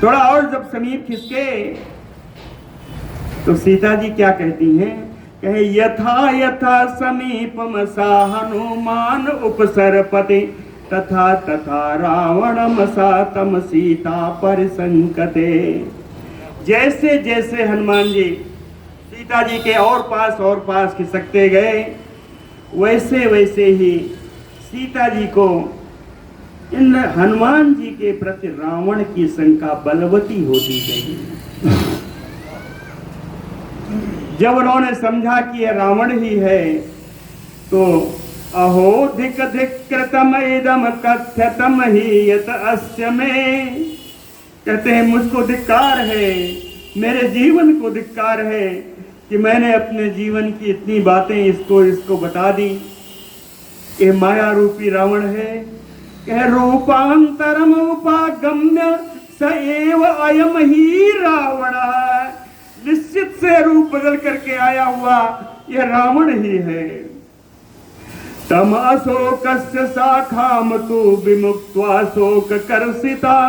थोड़ा और जब समीप खिसके तो सीता जी क्या कहती हैं, कहे यथा यथा समीपम सा हनुमान उपसरपते तथा तथा रावणम सा तम सीता परिसंकते। जैसे जैसे हनुमान जी सीता जी के और पास खिसकते गए, वैसे वैसे ही सीता जी को इन हनुमान जी के प्रति रावण की शंका बलवती होती गई। जब उन्होंने समझा कि यह रावण ही है, तो अहो धिक धिक कृतम इदम कथ्यतम ही यत अस्य में, कहते हैं मुझको धिक्कार है, मेरे जीवन को धिक्कार है कि मैंने अपने जीवन की इतनी बातें इसको बता दी। ये माया रूपी रावण है। कह रूपांतरम उपागम्य स एव अयम ही रावण, निश्चित से रूप बदल करके आया हुआ यह रावण ही है। तम अशोकस्य शाखाम तु विमुक्त्वा शोक कर्षिता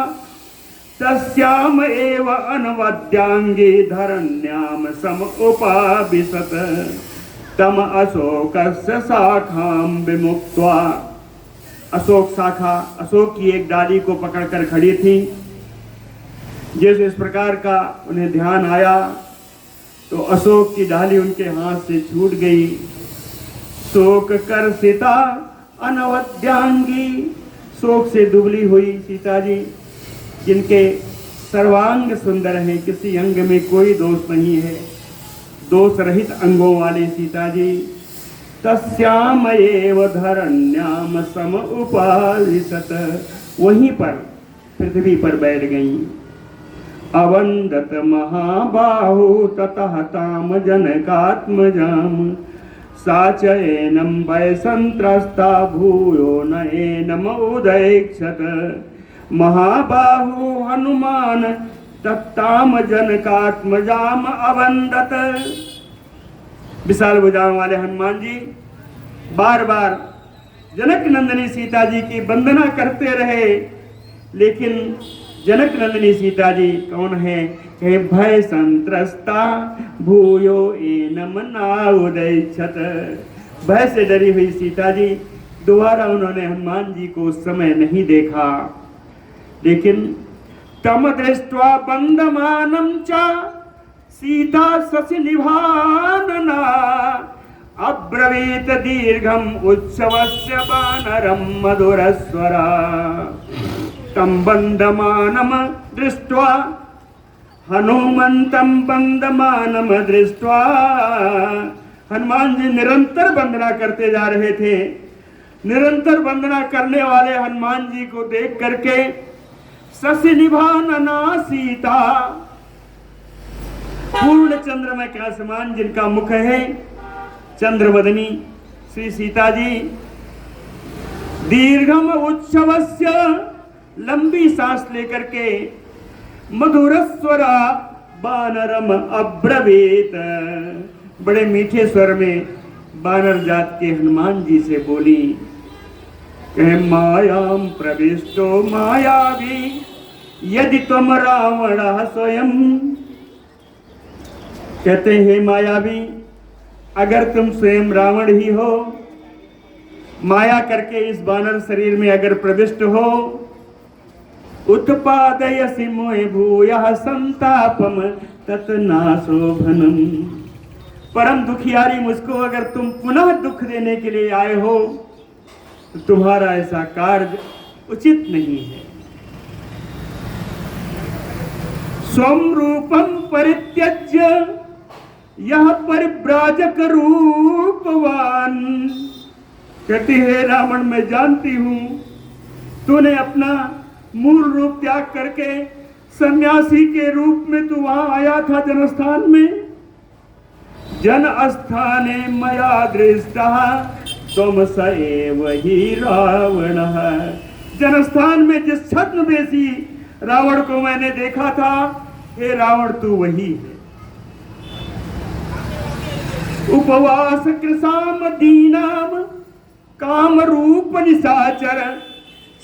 तस्याम एव अनवद्यांगे धरण्याम सम उपाविशत। तम अशोकस्य शाखाम विमुक्त्वा, अशोक शाखा, अशोक की एक डाली को पकड़कर खड़ी थी। जैसे इस प्रकार का उन्हें ध्यान आया तो अशोक की डाली उनके हाथ से छूट गई। शोक कर्षिता अनवद्यांगी, शोक से दुबली हुई सीता जी, जिनके सर्वांग सुंदर हैं, किसी अंग में कोई दोष नहीं है, दोष रहित अंगों वाली सीता जी। तस्याम एव धरण्याम सम उपाविशत, वहीं पर पृथ्वी पर बैठ गईं। अवंदत महाबाहु ततः ताम जनकात्मजाम साचयनम वै संत्रस्ता भूयो न एनम उदैक्षत। महाबाहु हनुमान तत्ताम जनकात्मजाम अवंदत। विशाल भुजाओं वाले हनुमान जी बार बार जनक नंदिनी सीता जी की वंदना करते रहे, लेकिन जनक नंदिनी सीता जी कौन है? कहे भय संत्रस्ता भूयो एनम नाउदैक्षत। भय से डरी हुई सीता जी, दोबारा उन्होंने हनुमान जी को उस समय नहीं देखा। लेकिन तम दृष्ट्वा बंदमानं च सीता शशि निभानना अब्रवीत दीर्घम उत्सवस्य वानरम मधुरस्वरा। तम बंदमानम दृष्ट्वा हनुमंतम बंदमानम दृष्ट्वा, हनुमान जी निरंतर वंदना करते जा रहे थे। निरंतर वंदना करने वाले हनुमान जी को देख करके शशि निभानना सीता, पूर्ण चंद्रमा के समान जिनका मुख है, चंद्रवदनी श्री सीता जी, दीर्घम उत्सवस्य, लंबी सांस लेकर के, मधुरस्वरा बानरम अब्रवीत, बड़े मीठे स्वर में बानर जात के हनुमान जी से बोली। कहे मायाम प्रविष्टो मायावी यदि तुम रावण स्वयं, कहते हैं मायावी, अगर तुम स्वयं रावण ही हो, माया करके इस बानर शरीर में अगर प्रविष्ट हो, उत्पादयसि मोहि भूयः संतापम तत्नाशोभनम, परम दुखियारी मुझको अगर तुम पुनः दुख देने के लिए आए हो, तो तुम्हारा ऐसा कार्य उचित नहीं है। स्वम रूपम परित्यज्य यह परिव्राजक रूपवान, कहती है रावण मैं जानती हूं तूने अपना मूल रूप त्याग करके सन्यासी के रूप में तू वहां आया था जनस्थान में। जन स्थाने मया दृष्टः तुम स एव ही रावण, जनस्थान में जिस छद्मवेशी रावण को मैंने देखा था, हे रावण तू वही है। उपवास कृशाम दीनाम काम रूप निशाचर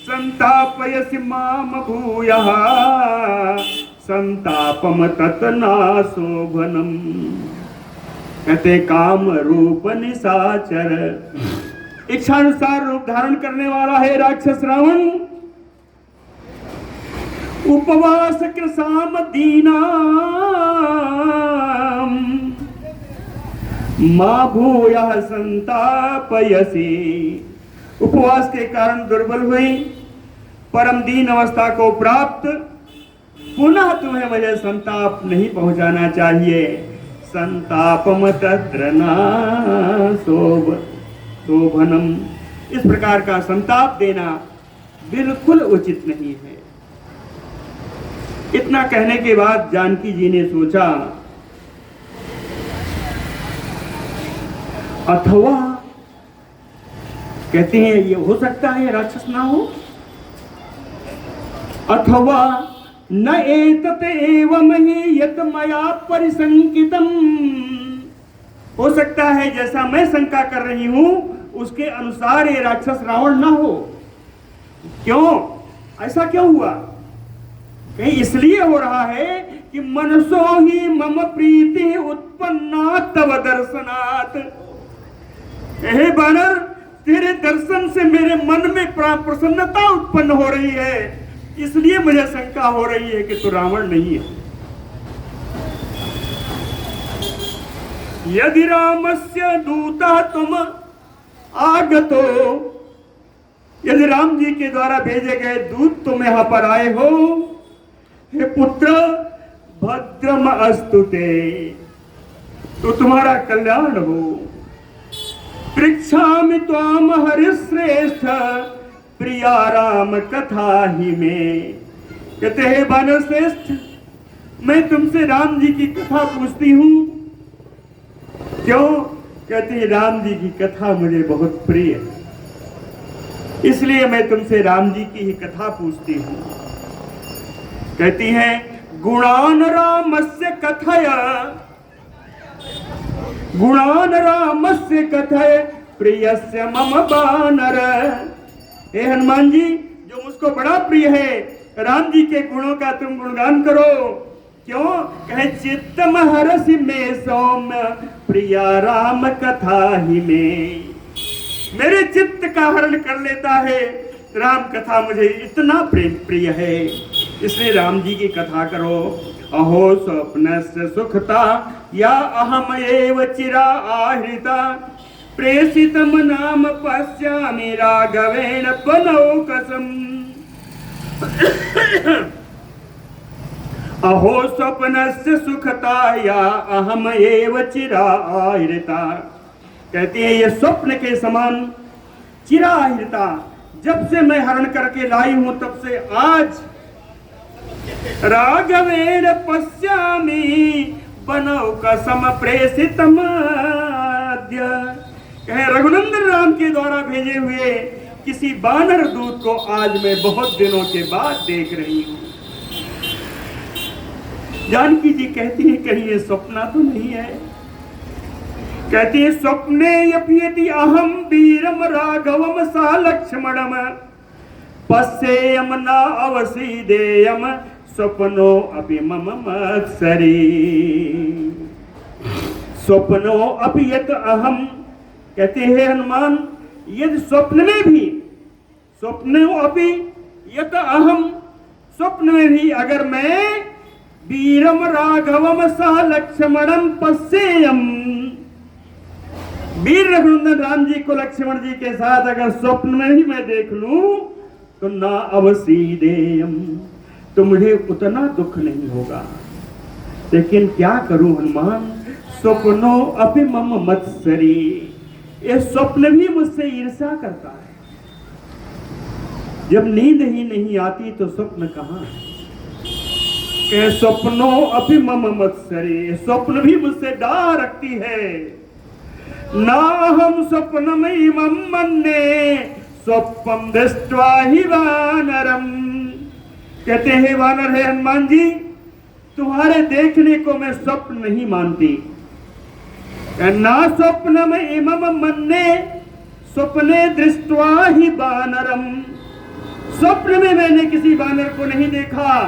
संतापयसि माम भूयः संतापम तत्नाशोभनम। कहते काम रूप निशाचर, इच्छानुसार रूप धारण करने वाला है राक्षस रावण। उपवास कृसाम दीना मां भूयः संतापयसी, उपवास के कारण दुर्बल हुई, परम दीन अवस्था को प्राप्त, पुनः तुम्हें मुझे संताप नहीं पहुंचाना चाहिए। संतापम तत्र न शोभनम, इस प्रकार का संताप देना बिल्कुल उचित नहीं है। इतना कहने के बाद जानकी जी ने सोचा, अथवा कहते हैं ये हो सकता है राक्षस ना हो, अथवा न एतत एवं ही यत मया परिसंकितम, हो सकता है जैसा मैं शंका कर रही हूं उसके अनुसार ये राक्षस रावण ना हो। क्यों, ऐसा क्यों हुआ? कहीं इसलिए हो रहा है कि मनसो ही मम प्रीति उत्पन्ना तव दर्शनात्, हे बानर तेरे दर्शन से मेरे मन में प्रसन्नता उत्पन्न हो रही है, इसलिए मुझे शंका हो रही है कि तू रावण नहीं है। यदि रामस्य दूतः तुम आगतो, यदि राम जी के द्वारा भेजे गए दूत तुम यहां पर आए हो, हे पुत्र भद्रम अस्तुते, तो तुम्हारा कल्याण हो। पृच्छामि त्वाम हरिश्रेष्ठ प्रिया राम कथा ही में, कहते हैं बानर श्रेष्ठ मैं तुमसे राम जी की कथा पूछती हूं। क्यों? कहते हैं राम जी की कथा मुझे बहुत प्रिय, इसलिए मैं तुमसे राम जी की ही कथा पूछती हूं। कहती हैं गुणान रामस्य कथय, गुणान रामस्य कथय प्रियस्य मम बानर, हे हनुमान जी जो मुझको बड़ा प्रिय है राम जी के गुणों का तुम गुणगान करो। क्यों? कहे चित्तम हरसि में सौम्य प्रिया राम कथा ही में, मेरे चित्त का हरण कर लेता है राम कथा, मुझे इतना प्रिय है, इसलिए राम जी की कथा करो। अहो स्वप्नस्य सुखता या अहम एव चिरा आहृता, प्रेषितम नाम पश्यामि राघवेण बनौकसम्। अहो स्वप्नस्य सुखता या अहम एव चिरा आहृता, कहते हैं ये स्वप्न के समान चिरा आहृता, जब से मैं हरण करके लाई हूं तब से आज राघवेण पश्यामि बनौकसम् प्रेषितम् अद्य, कहे रघुनंदन राम के द्वारा भेजे हुए किसी बानर दूत को आज मैं बहुत दिनों के बाद देख रही हूं। जानकी जी कहती है कहीं ये सपना तो नहीं है? कहती है स्वप्ने यपि अहम वीरम राघवम सा लक्ष्मणम पश्येयम न अवसीदेयम स्वप्नो अपि मम मत्सरी, स्वप्नो अपि यत अहम, कहते हैं हनुमान यदि स्वप्न में भी, स्वप्नो अपि यत अहम, स्वप्न में भी अगर मैं वीरम राघवम सह लक्ष्मणम पश्येयम, वीर रघुनंदन राम जी को लक्ष्मण जी के साथ अगर स्वप्न में ही मैं देख लूं तो ना अवसीदेयम, तो मुझे उतना दुख नहीं होगा। लेकिन क्या करूं हनुमान, स्वप्नो अपि मम मत्सरी, ये स्वप्न भी मुझसे ईर्ष्या करता है। जब नींद ही नहीं आती तो स्वप्न कहां है? कहे स्वप्नो अपि मम मत्सरी, स्वप्न भी मुझसे डाह रखती है। ना हम स्वप्न में इमं मन्ये स्वप्नम दृष्ट्वा ही वानरम, कहते हैं वानर है हनुमान जी तुम्हारे देखने को मैं स्वप्न नहीं मानती। ना स्वप्न में इमम मन्ये स्वप्ने दृष्ट्वा ही वानरम, स्वप्न में मैंने किसी वानर को नहीं देखा।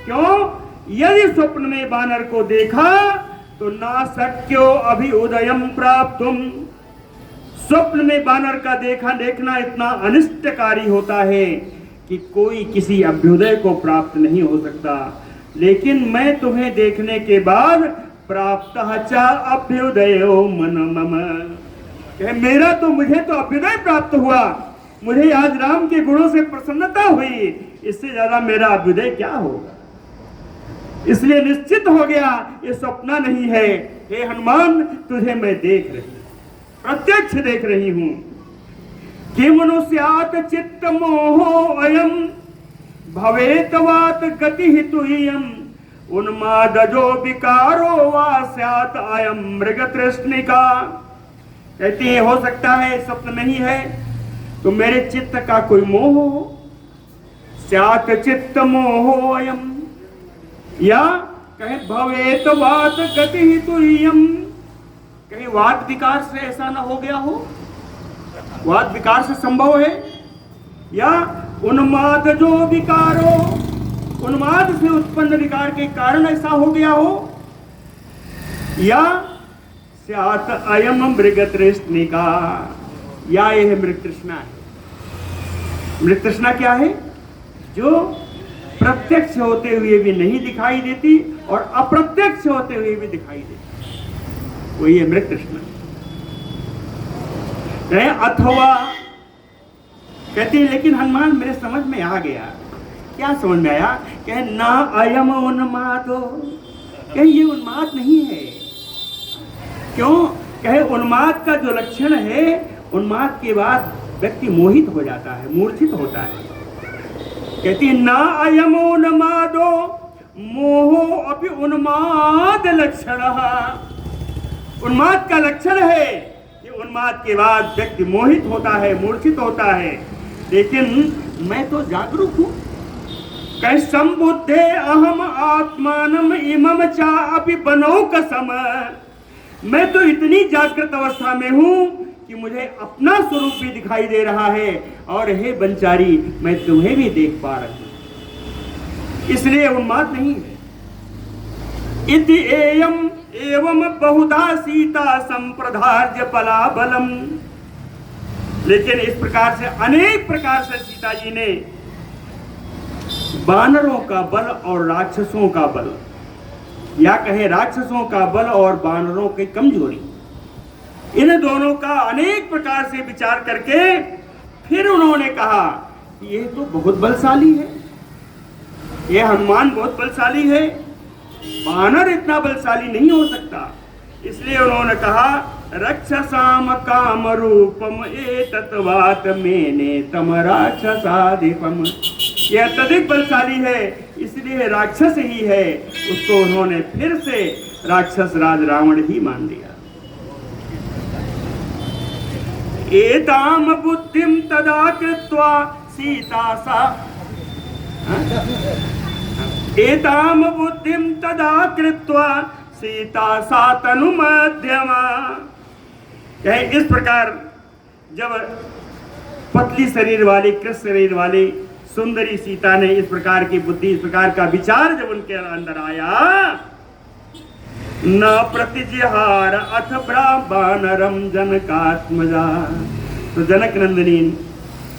क्यों? यदि स्वप्न में वानर को देखा तो ना शक्यो अभ्युदयम प्राप्तुम। स्वप्न में बानर का देखना इतना अनिष्टकारी होता है कि कोई किसी अभ्युदय को प्राप्त नहीं हो सकता। लेकिन मैं तुम्हें देखने के बाद प्राप्त चा अभ्युदयो मन मम, मेरा तो मुझे तो अभ्युदय प्राप्त हुआ, मुझे आज राम के गुणों से प्रसन्नता हुई, इससे ज्यादा मेरा अभ्युदय क्या होगा। इसलिए निश्चित हो गया ये स्वप्न नहीं है। हे हनुमान, तुझे मैं देख रही, प्रत्यक्ष देख रही हूं। कि मनुष्यात चित्त मोहो अयम भवेतवात गति तुयम उन्मादजो विकारो वा स्यात् अयम मृग तृष्णिका। कहती है हो सकता है स्वप्न नहीं है तो मेरे चित्त का कोई मोह हो, स्यात् चित्त मोहो अयम, या कहे भवेत वात गति तुयम, कहीं वात विकार से ऐसा ना हो गया हो, वात विकार से संभव है, या उन्माद जो विकारो, उन्माद से उत्पन्न विकार के कारण ऐसा हो गया हो, या स्यात् अयम मृग तृष्णिका, या यह मृग तृष्णा है। मृग तृष्णा क्या है? जो प्रत्यक्ष होते हुए भी नहीं दिखाई देती और अप्रत्यक्ष होते हुए भी दिखाई देती, वही है मृग तृष्णा। अथवा कहती है लेकिन हनुमान मेरे समझ में आ गया। क्या समझ में आया? कहे ना अयम उन्मादो, कहे ये उन्माद नहीं है। क्यों? कहे उन्माद का जो लक्षण है, उन्माद के बाद व्यक्ति मोहित हो जाता है, मूर्छित होता है। कहती ना अयम उन्मादो मोहो अपि उन्माद लक्षण, उन्माद का लक्षण है कि उन्माद के बाद व्यक्ति मोहित होता है, मूर्छित होता है। लेकिन मैं तो जागरूक हूं। कह संबुद्धे अहम आत्मानम इमम चा अपि बनो कसम, मैं तो इतनी जागृत अवस्था में हूं कि मुझे अपना स्वरूप भी दिखाई दे रहा है, और हे बंचारी मैं तुम्हें भी देख पा रही हूं, इसलिए उन्माद नहीं है। इति एयम एवं बहुधा सीता संप्रधार्य पलाबलम, लेकिन इस प्रकार से अनेक प्रकार से सीता जी ने बानरों का बल और राक्षसों का बल, या कहे राक्षसों का बल और बानरों की कमजोरी, इन दोनों का अनेक प्रकार से विचार करके फिर उन्होंने कहा कि ये तो बहुत बलशाली है, ये हनुमान बहुत बलशाली है, बानर इतना बलशाली नहीं हो सकता। इसलिए उन्होंने कहा रक्षसाम काम रूपम एतत्वात मेने तम राक्षसाधिपम, यह अत्यधिक बलशाली है, इसलिए राक्षस ही है। उसको उन्होंने फिर से राक्षस राज रावण ही मान लिया। एताम बुद्धिम तदा कृत्वा सीता सा, एताम बुद्धिम तदा कृत्वा सीता सा तनु मध्यमा। इस प्रकार जब पतली शरीर वाली, कृष्ण शरीर वाली सुंदरी सीता ने इस प्रकार की बुद्धि, इस प्रकार का विचार जब उनके अंदर आया, न प्रतिजिहार अथ बानरम जनकात्मजा, तो जनक नंदिनी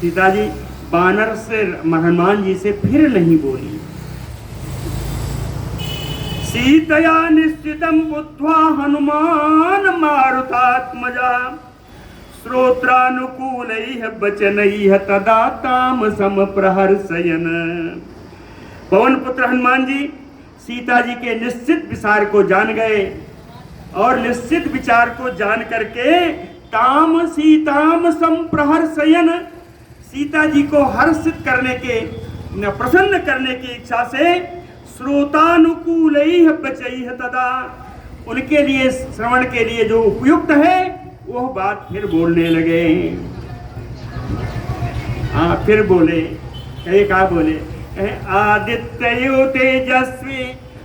सीता जी बानर से, हनुमान जी से फिर नहीं बोली। सीतया निश्चितम बुद्ध्वा हनुमान मारुतात्मजा श्रोत्रानुकूलैः वचनैः तदा ताम समप्रहर्षयन्। पवन पुत्र हनुमान जी सीता जी के निश्चित विचार को जान गए, और निश्चित विचार को जान करके ताम सीताम संप्रहर्षयन्, सीता जी को हर्षित करने के, प्रसन्न करने की इच्छा से श्रोतानुकूलैः वचनैः तदा, उनके लिए श्रवण के लिए जो उपयुक्त है वह बात फिर बोलने लगे। हाँ, फिर बोले। क्या बोले? आदित्यो तेजस्वी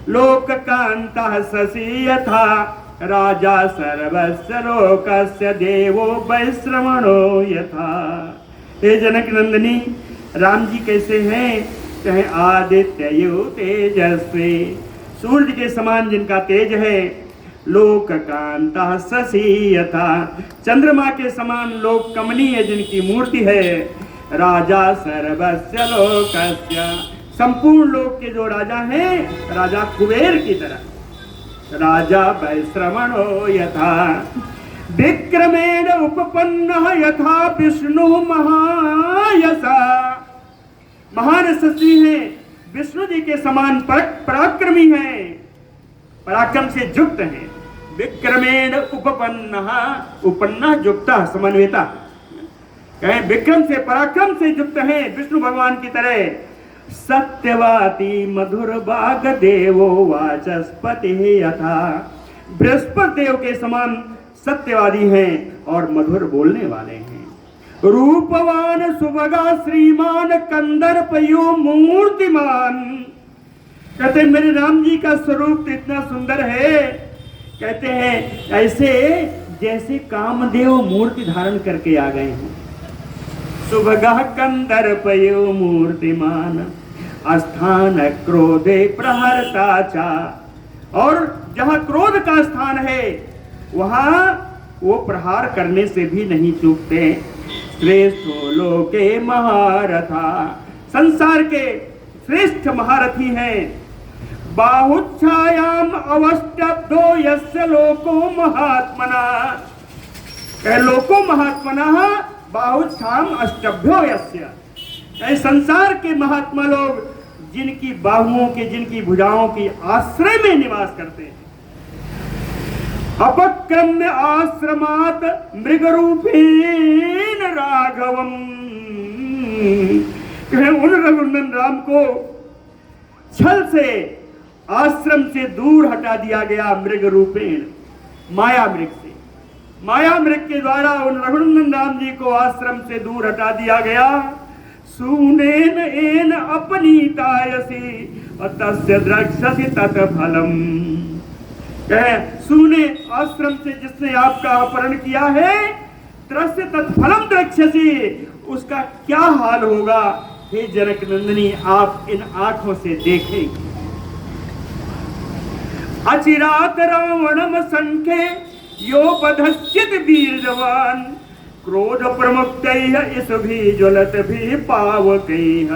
लोककांतः शशि यथा राजा सर्वस्य लोकस्य देवो वैश्रवणो यथा। हे जनक नंदिनी, राम जी कैसे हैं? कहे आदित्यो तेजस्वी, सूर्य के समान जिनका तेज है, लोक कांता शशि यथा, चंद्रमा के समान लोक कमनीय जिनकी मूर्ति है। राजा सर्वस्य लोकस्य, संपूर्ण लोक के जो राजा हैं राजा कुबेर की तरह। राजा वैश्रवणो यथा, विक्रमेण उपपन्नः यथा विष्णु महायशा, महान यशस्वी हैं, विष्णु जी के समान पराक्रमी हैं, पराक्रम से युक्त हैं। विक्रमेण उपपन्नः, उपन्नः युक्तः समन्विता, कहें विक्रम से पराक्रम से युक्त हैं विष्णु भगवान की तरह। सत्यवाती मधुर बाग देवो वाचस्पति यथा, बृहस्पति देव के समान सत्यवादी हैं और मधुर बोलने वाले हैं। रूपवान सुभगा श्रीमान कंदर्पयो मूर्तिमान, कहते हैं मेरे राम जी का स्वरूप तो इतना सुंदर है, कहते हैं ऐसे जैसे कामदेव मूर्ति धारण करके आ गए हैं। सुभगः कंदर्पयो मूर्तिमान स्थान क्रोधे प्रहरता चा, और जहां क्रोध का स्थान है वहां वो प्रहार करने से भी नहीं चूकते। श्रेष्ठो लोके महारथा, संसार के श्रेष्ठ महारथी हैं। बाहुच्छायाम अवष्टब्धो यस्य लोको महात्मना, लोको महात्मना बाहुच्छाम अष्टभ्यो यस्य, संसार के महात्मा लोग जिनकी बाहुओं के, जिनकी भुजाओं की आश्रय में निवास करते हैं। अपक्रम्य आश्रमात मृगरूपेण राघवम, उन रघुनंदन राम को छल से आश्रम से दूर हटा दिया गया, मृग रूपेण, माया मृग से, माया मृग के द्वारा उन रघुनंदन राम जी को आश्रम से दूर हटा दिया गया। सूनेन एन अपनीतायसी तस्य द्रक्षसि तत् फलम, सूने आश्रम से जिसने आपका अपहरण किया है, त्रस्य तत्फलम द्रक्षसि, उसका क्या हाल होगा हे जनक नंदिनी, आप इन आंखों से देखें। अचिरात रावणम संख्ये योपधस्यत वीर जवान, क्रोध प्रमुक्तैः इस भी ज्वलत भी पावकैः,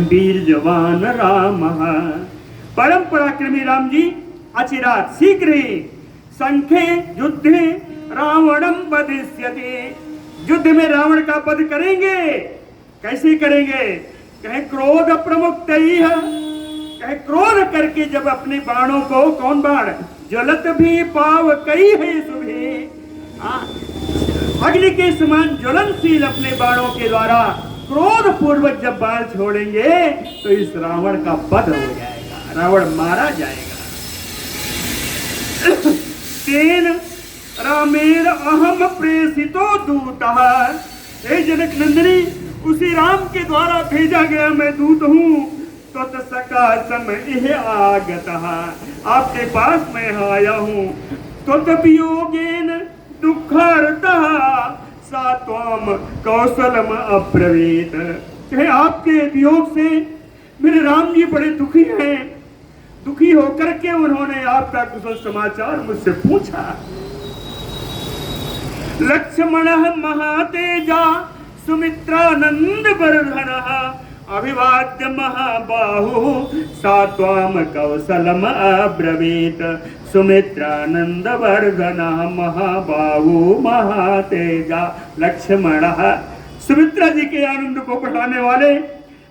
वीर जवान राम, परम पराक्रमी राम जी अचिरात शीघ्र ही संख्ये युद्धे रावणम वधिष्यति, युद्ध में रावण का वध करेंगे। कैसे करेंगे? कहे क्रोध प्रमुक्तैः, कहे क्रोध करके जब अपने बाणों को, कौन बाण? ज्वलत भी पावकैः सुभी, अग्नि के समान ज्वलनशील अपने बाणों के द्वारा क्रोध पूर्वक जब बाण छोड़ेंगे तो इस रावण का वध हो जाएगा, रावण मारा जाएगा। तेन रामेण अहम प्रेषितो दूतः, हे जनक नंदिनी, उसी राम के द्वारा भेजा गया मैं दूत हूँ। तो सकाशम इह आगतः, आपके पास मैं आया हूँ। तो वियोगेन दुःखार्तः सा त्वाम कौशलम अब्रवीत, कहे आपके वियोग से मेरे राम जी बड़े दुखी हैं। दुखी होकर के उन्होंने आपका कुशल समाचार मुझसे पूछा। लक्ष्मणः महातेजा सुमित्रानंद वर्धनः, अभिवाद्य महाबाहु सा त्वाम कौशलम अब्रवीत। सुमित्रानंद वर्धनः महाबाहु महातेजा, लक्ष्मणः, सुमित्रा जी के आनंद को बढ़ाने वाले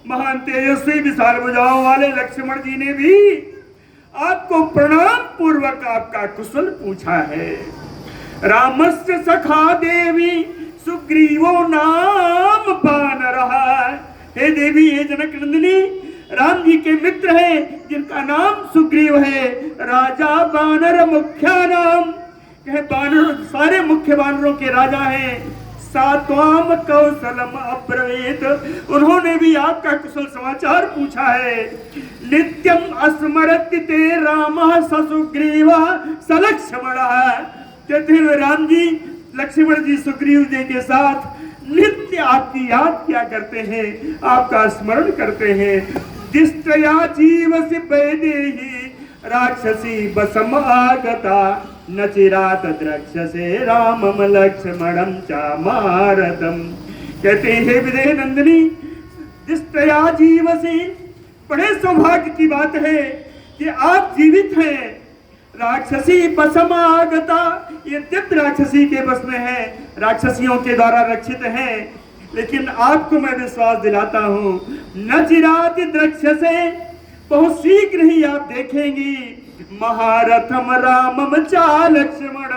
महान तेजस्वी विशाल भुजाओं वाले लक्ष्मण जी ने भी आपको प्रणाम पूर्वक आपका कुशल पूछा है। रामस्य सखा देवी सुग्रीवो नाम बानरः, हे देवी, हे जनक नंदिनी, राम जी के मित्र हैं जिनका नाम सुग्रीव है। राजा बानर मुख्या नाम, कहे बानर सारे मुख्य बानरों के राजा हैं। सात्वाम कौशलम अब्रवीत, उन्होंने भी आपका कुशल समाचार पूछा है। नित्यम अस्मरति ते रामः ससुग्रीवः सलक्ष्मणः, कहते हैं राम जी लक्ष्मण जी सुग्रीव जी के साथ नित्य आपकी याद किया करते हैं, आपका स्मरण करते हैं। दिष्टया जीवसि वैदेही राक्षसी बसम आगता न चिरात द्रक्षसे रामम लक्ष्मणम चा मारतम। कहते हैं विदेह नंदिनी दिष्टया जीवसी, बड़े सौभाग्य की बात है कि आप जीवित हैं। राक्षसी बसमागता, ये दिव्य राक्षसी के बस में है, राक्षसियों के द्वारा रक्षित हैं, लेकिन आपको मैं विश्वास दिलाता हूं न चिराति द्रक्षसे, बहुत शीघ्र ही आप देखेंगी महारथम रामम चा लक्ष्मण,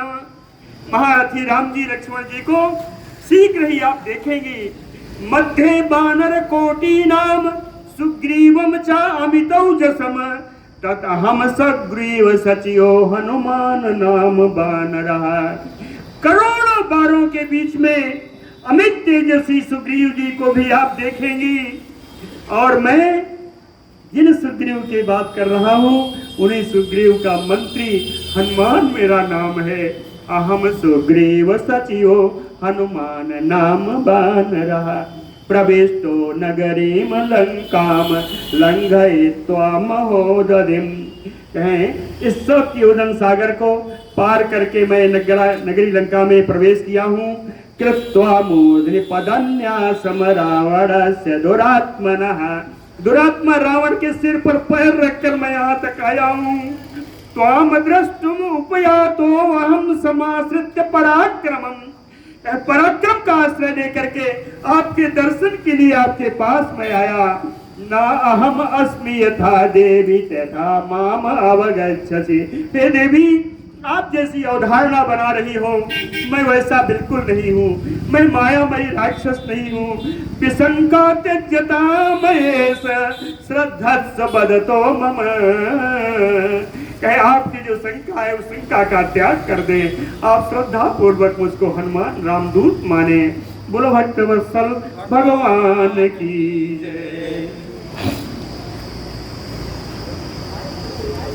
महारथी राम जी लक्ष्मण जी को शीघ्र ही आप देखेंगी। मध्य बानर कोटि नाम सुग्रीवम चा अमितौजसम, तत हम सग्रीव सचियो हनुमान नाम बानरः। करोड़ों बारों के बीच में अमित तेजस्वी सुग्रीव जी को भी आप देखेंगी, और मैं जिन सुग्रीव की बात कर रहा हूं उन्हीं सुग्रीव का मंत्री हनुमान मेरा नाम है। अहम सुग्रीव सचियो हनुमान नाम बानरः, प्रविष्टो नगरीम लंकाम लंघयित्वा महोदधिम। कहें इस सप्तयोजन सागर को पार करके मैं नगरी लंका में प्रवेश किया हूँ। कृत्वा मूर्धनि पदन्यासम रावणस्य दुरात्मनः, दुरात्मा रावण के सिर पर पैर रखकर मैं यहाँ तक आया हूँ। त्वाम द्रष्टुम उपयातो अहम समाश्रित्य पराक्रमम, पराक्रम का आश्रय लेकर के आपके दर्शन के लिए आपके पास मैं आया। ना अहम अस्मि यथा देवी तथा माम अवगच्छसि। हे देवी, आप जैसी अवधारणा बना रही हो मैं वैसा बिल्कुल नहीं हूँ, मैं मायामयी राक्षस नहीं हूँ। विशंका त्यज्यता महेश श्रद्धा बदतो मम, कहे आपकी जो शंका है उस शंका का त्याग कर दे, आप श्रद्धा पूर्वक मुझको हनुमान रामदूत माने। बोलो भक्तवत्सल भगवान की जय।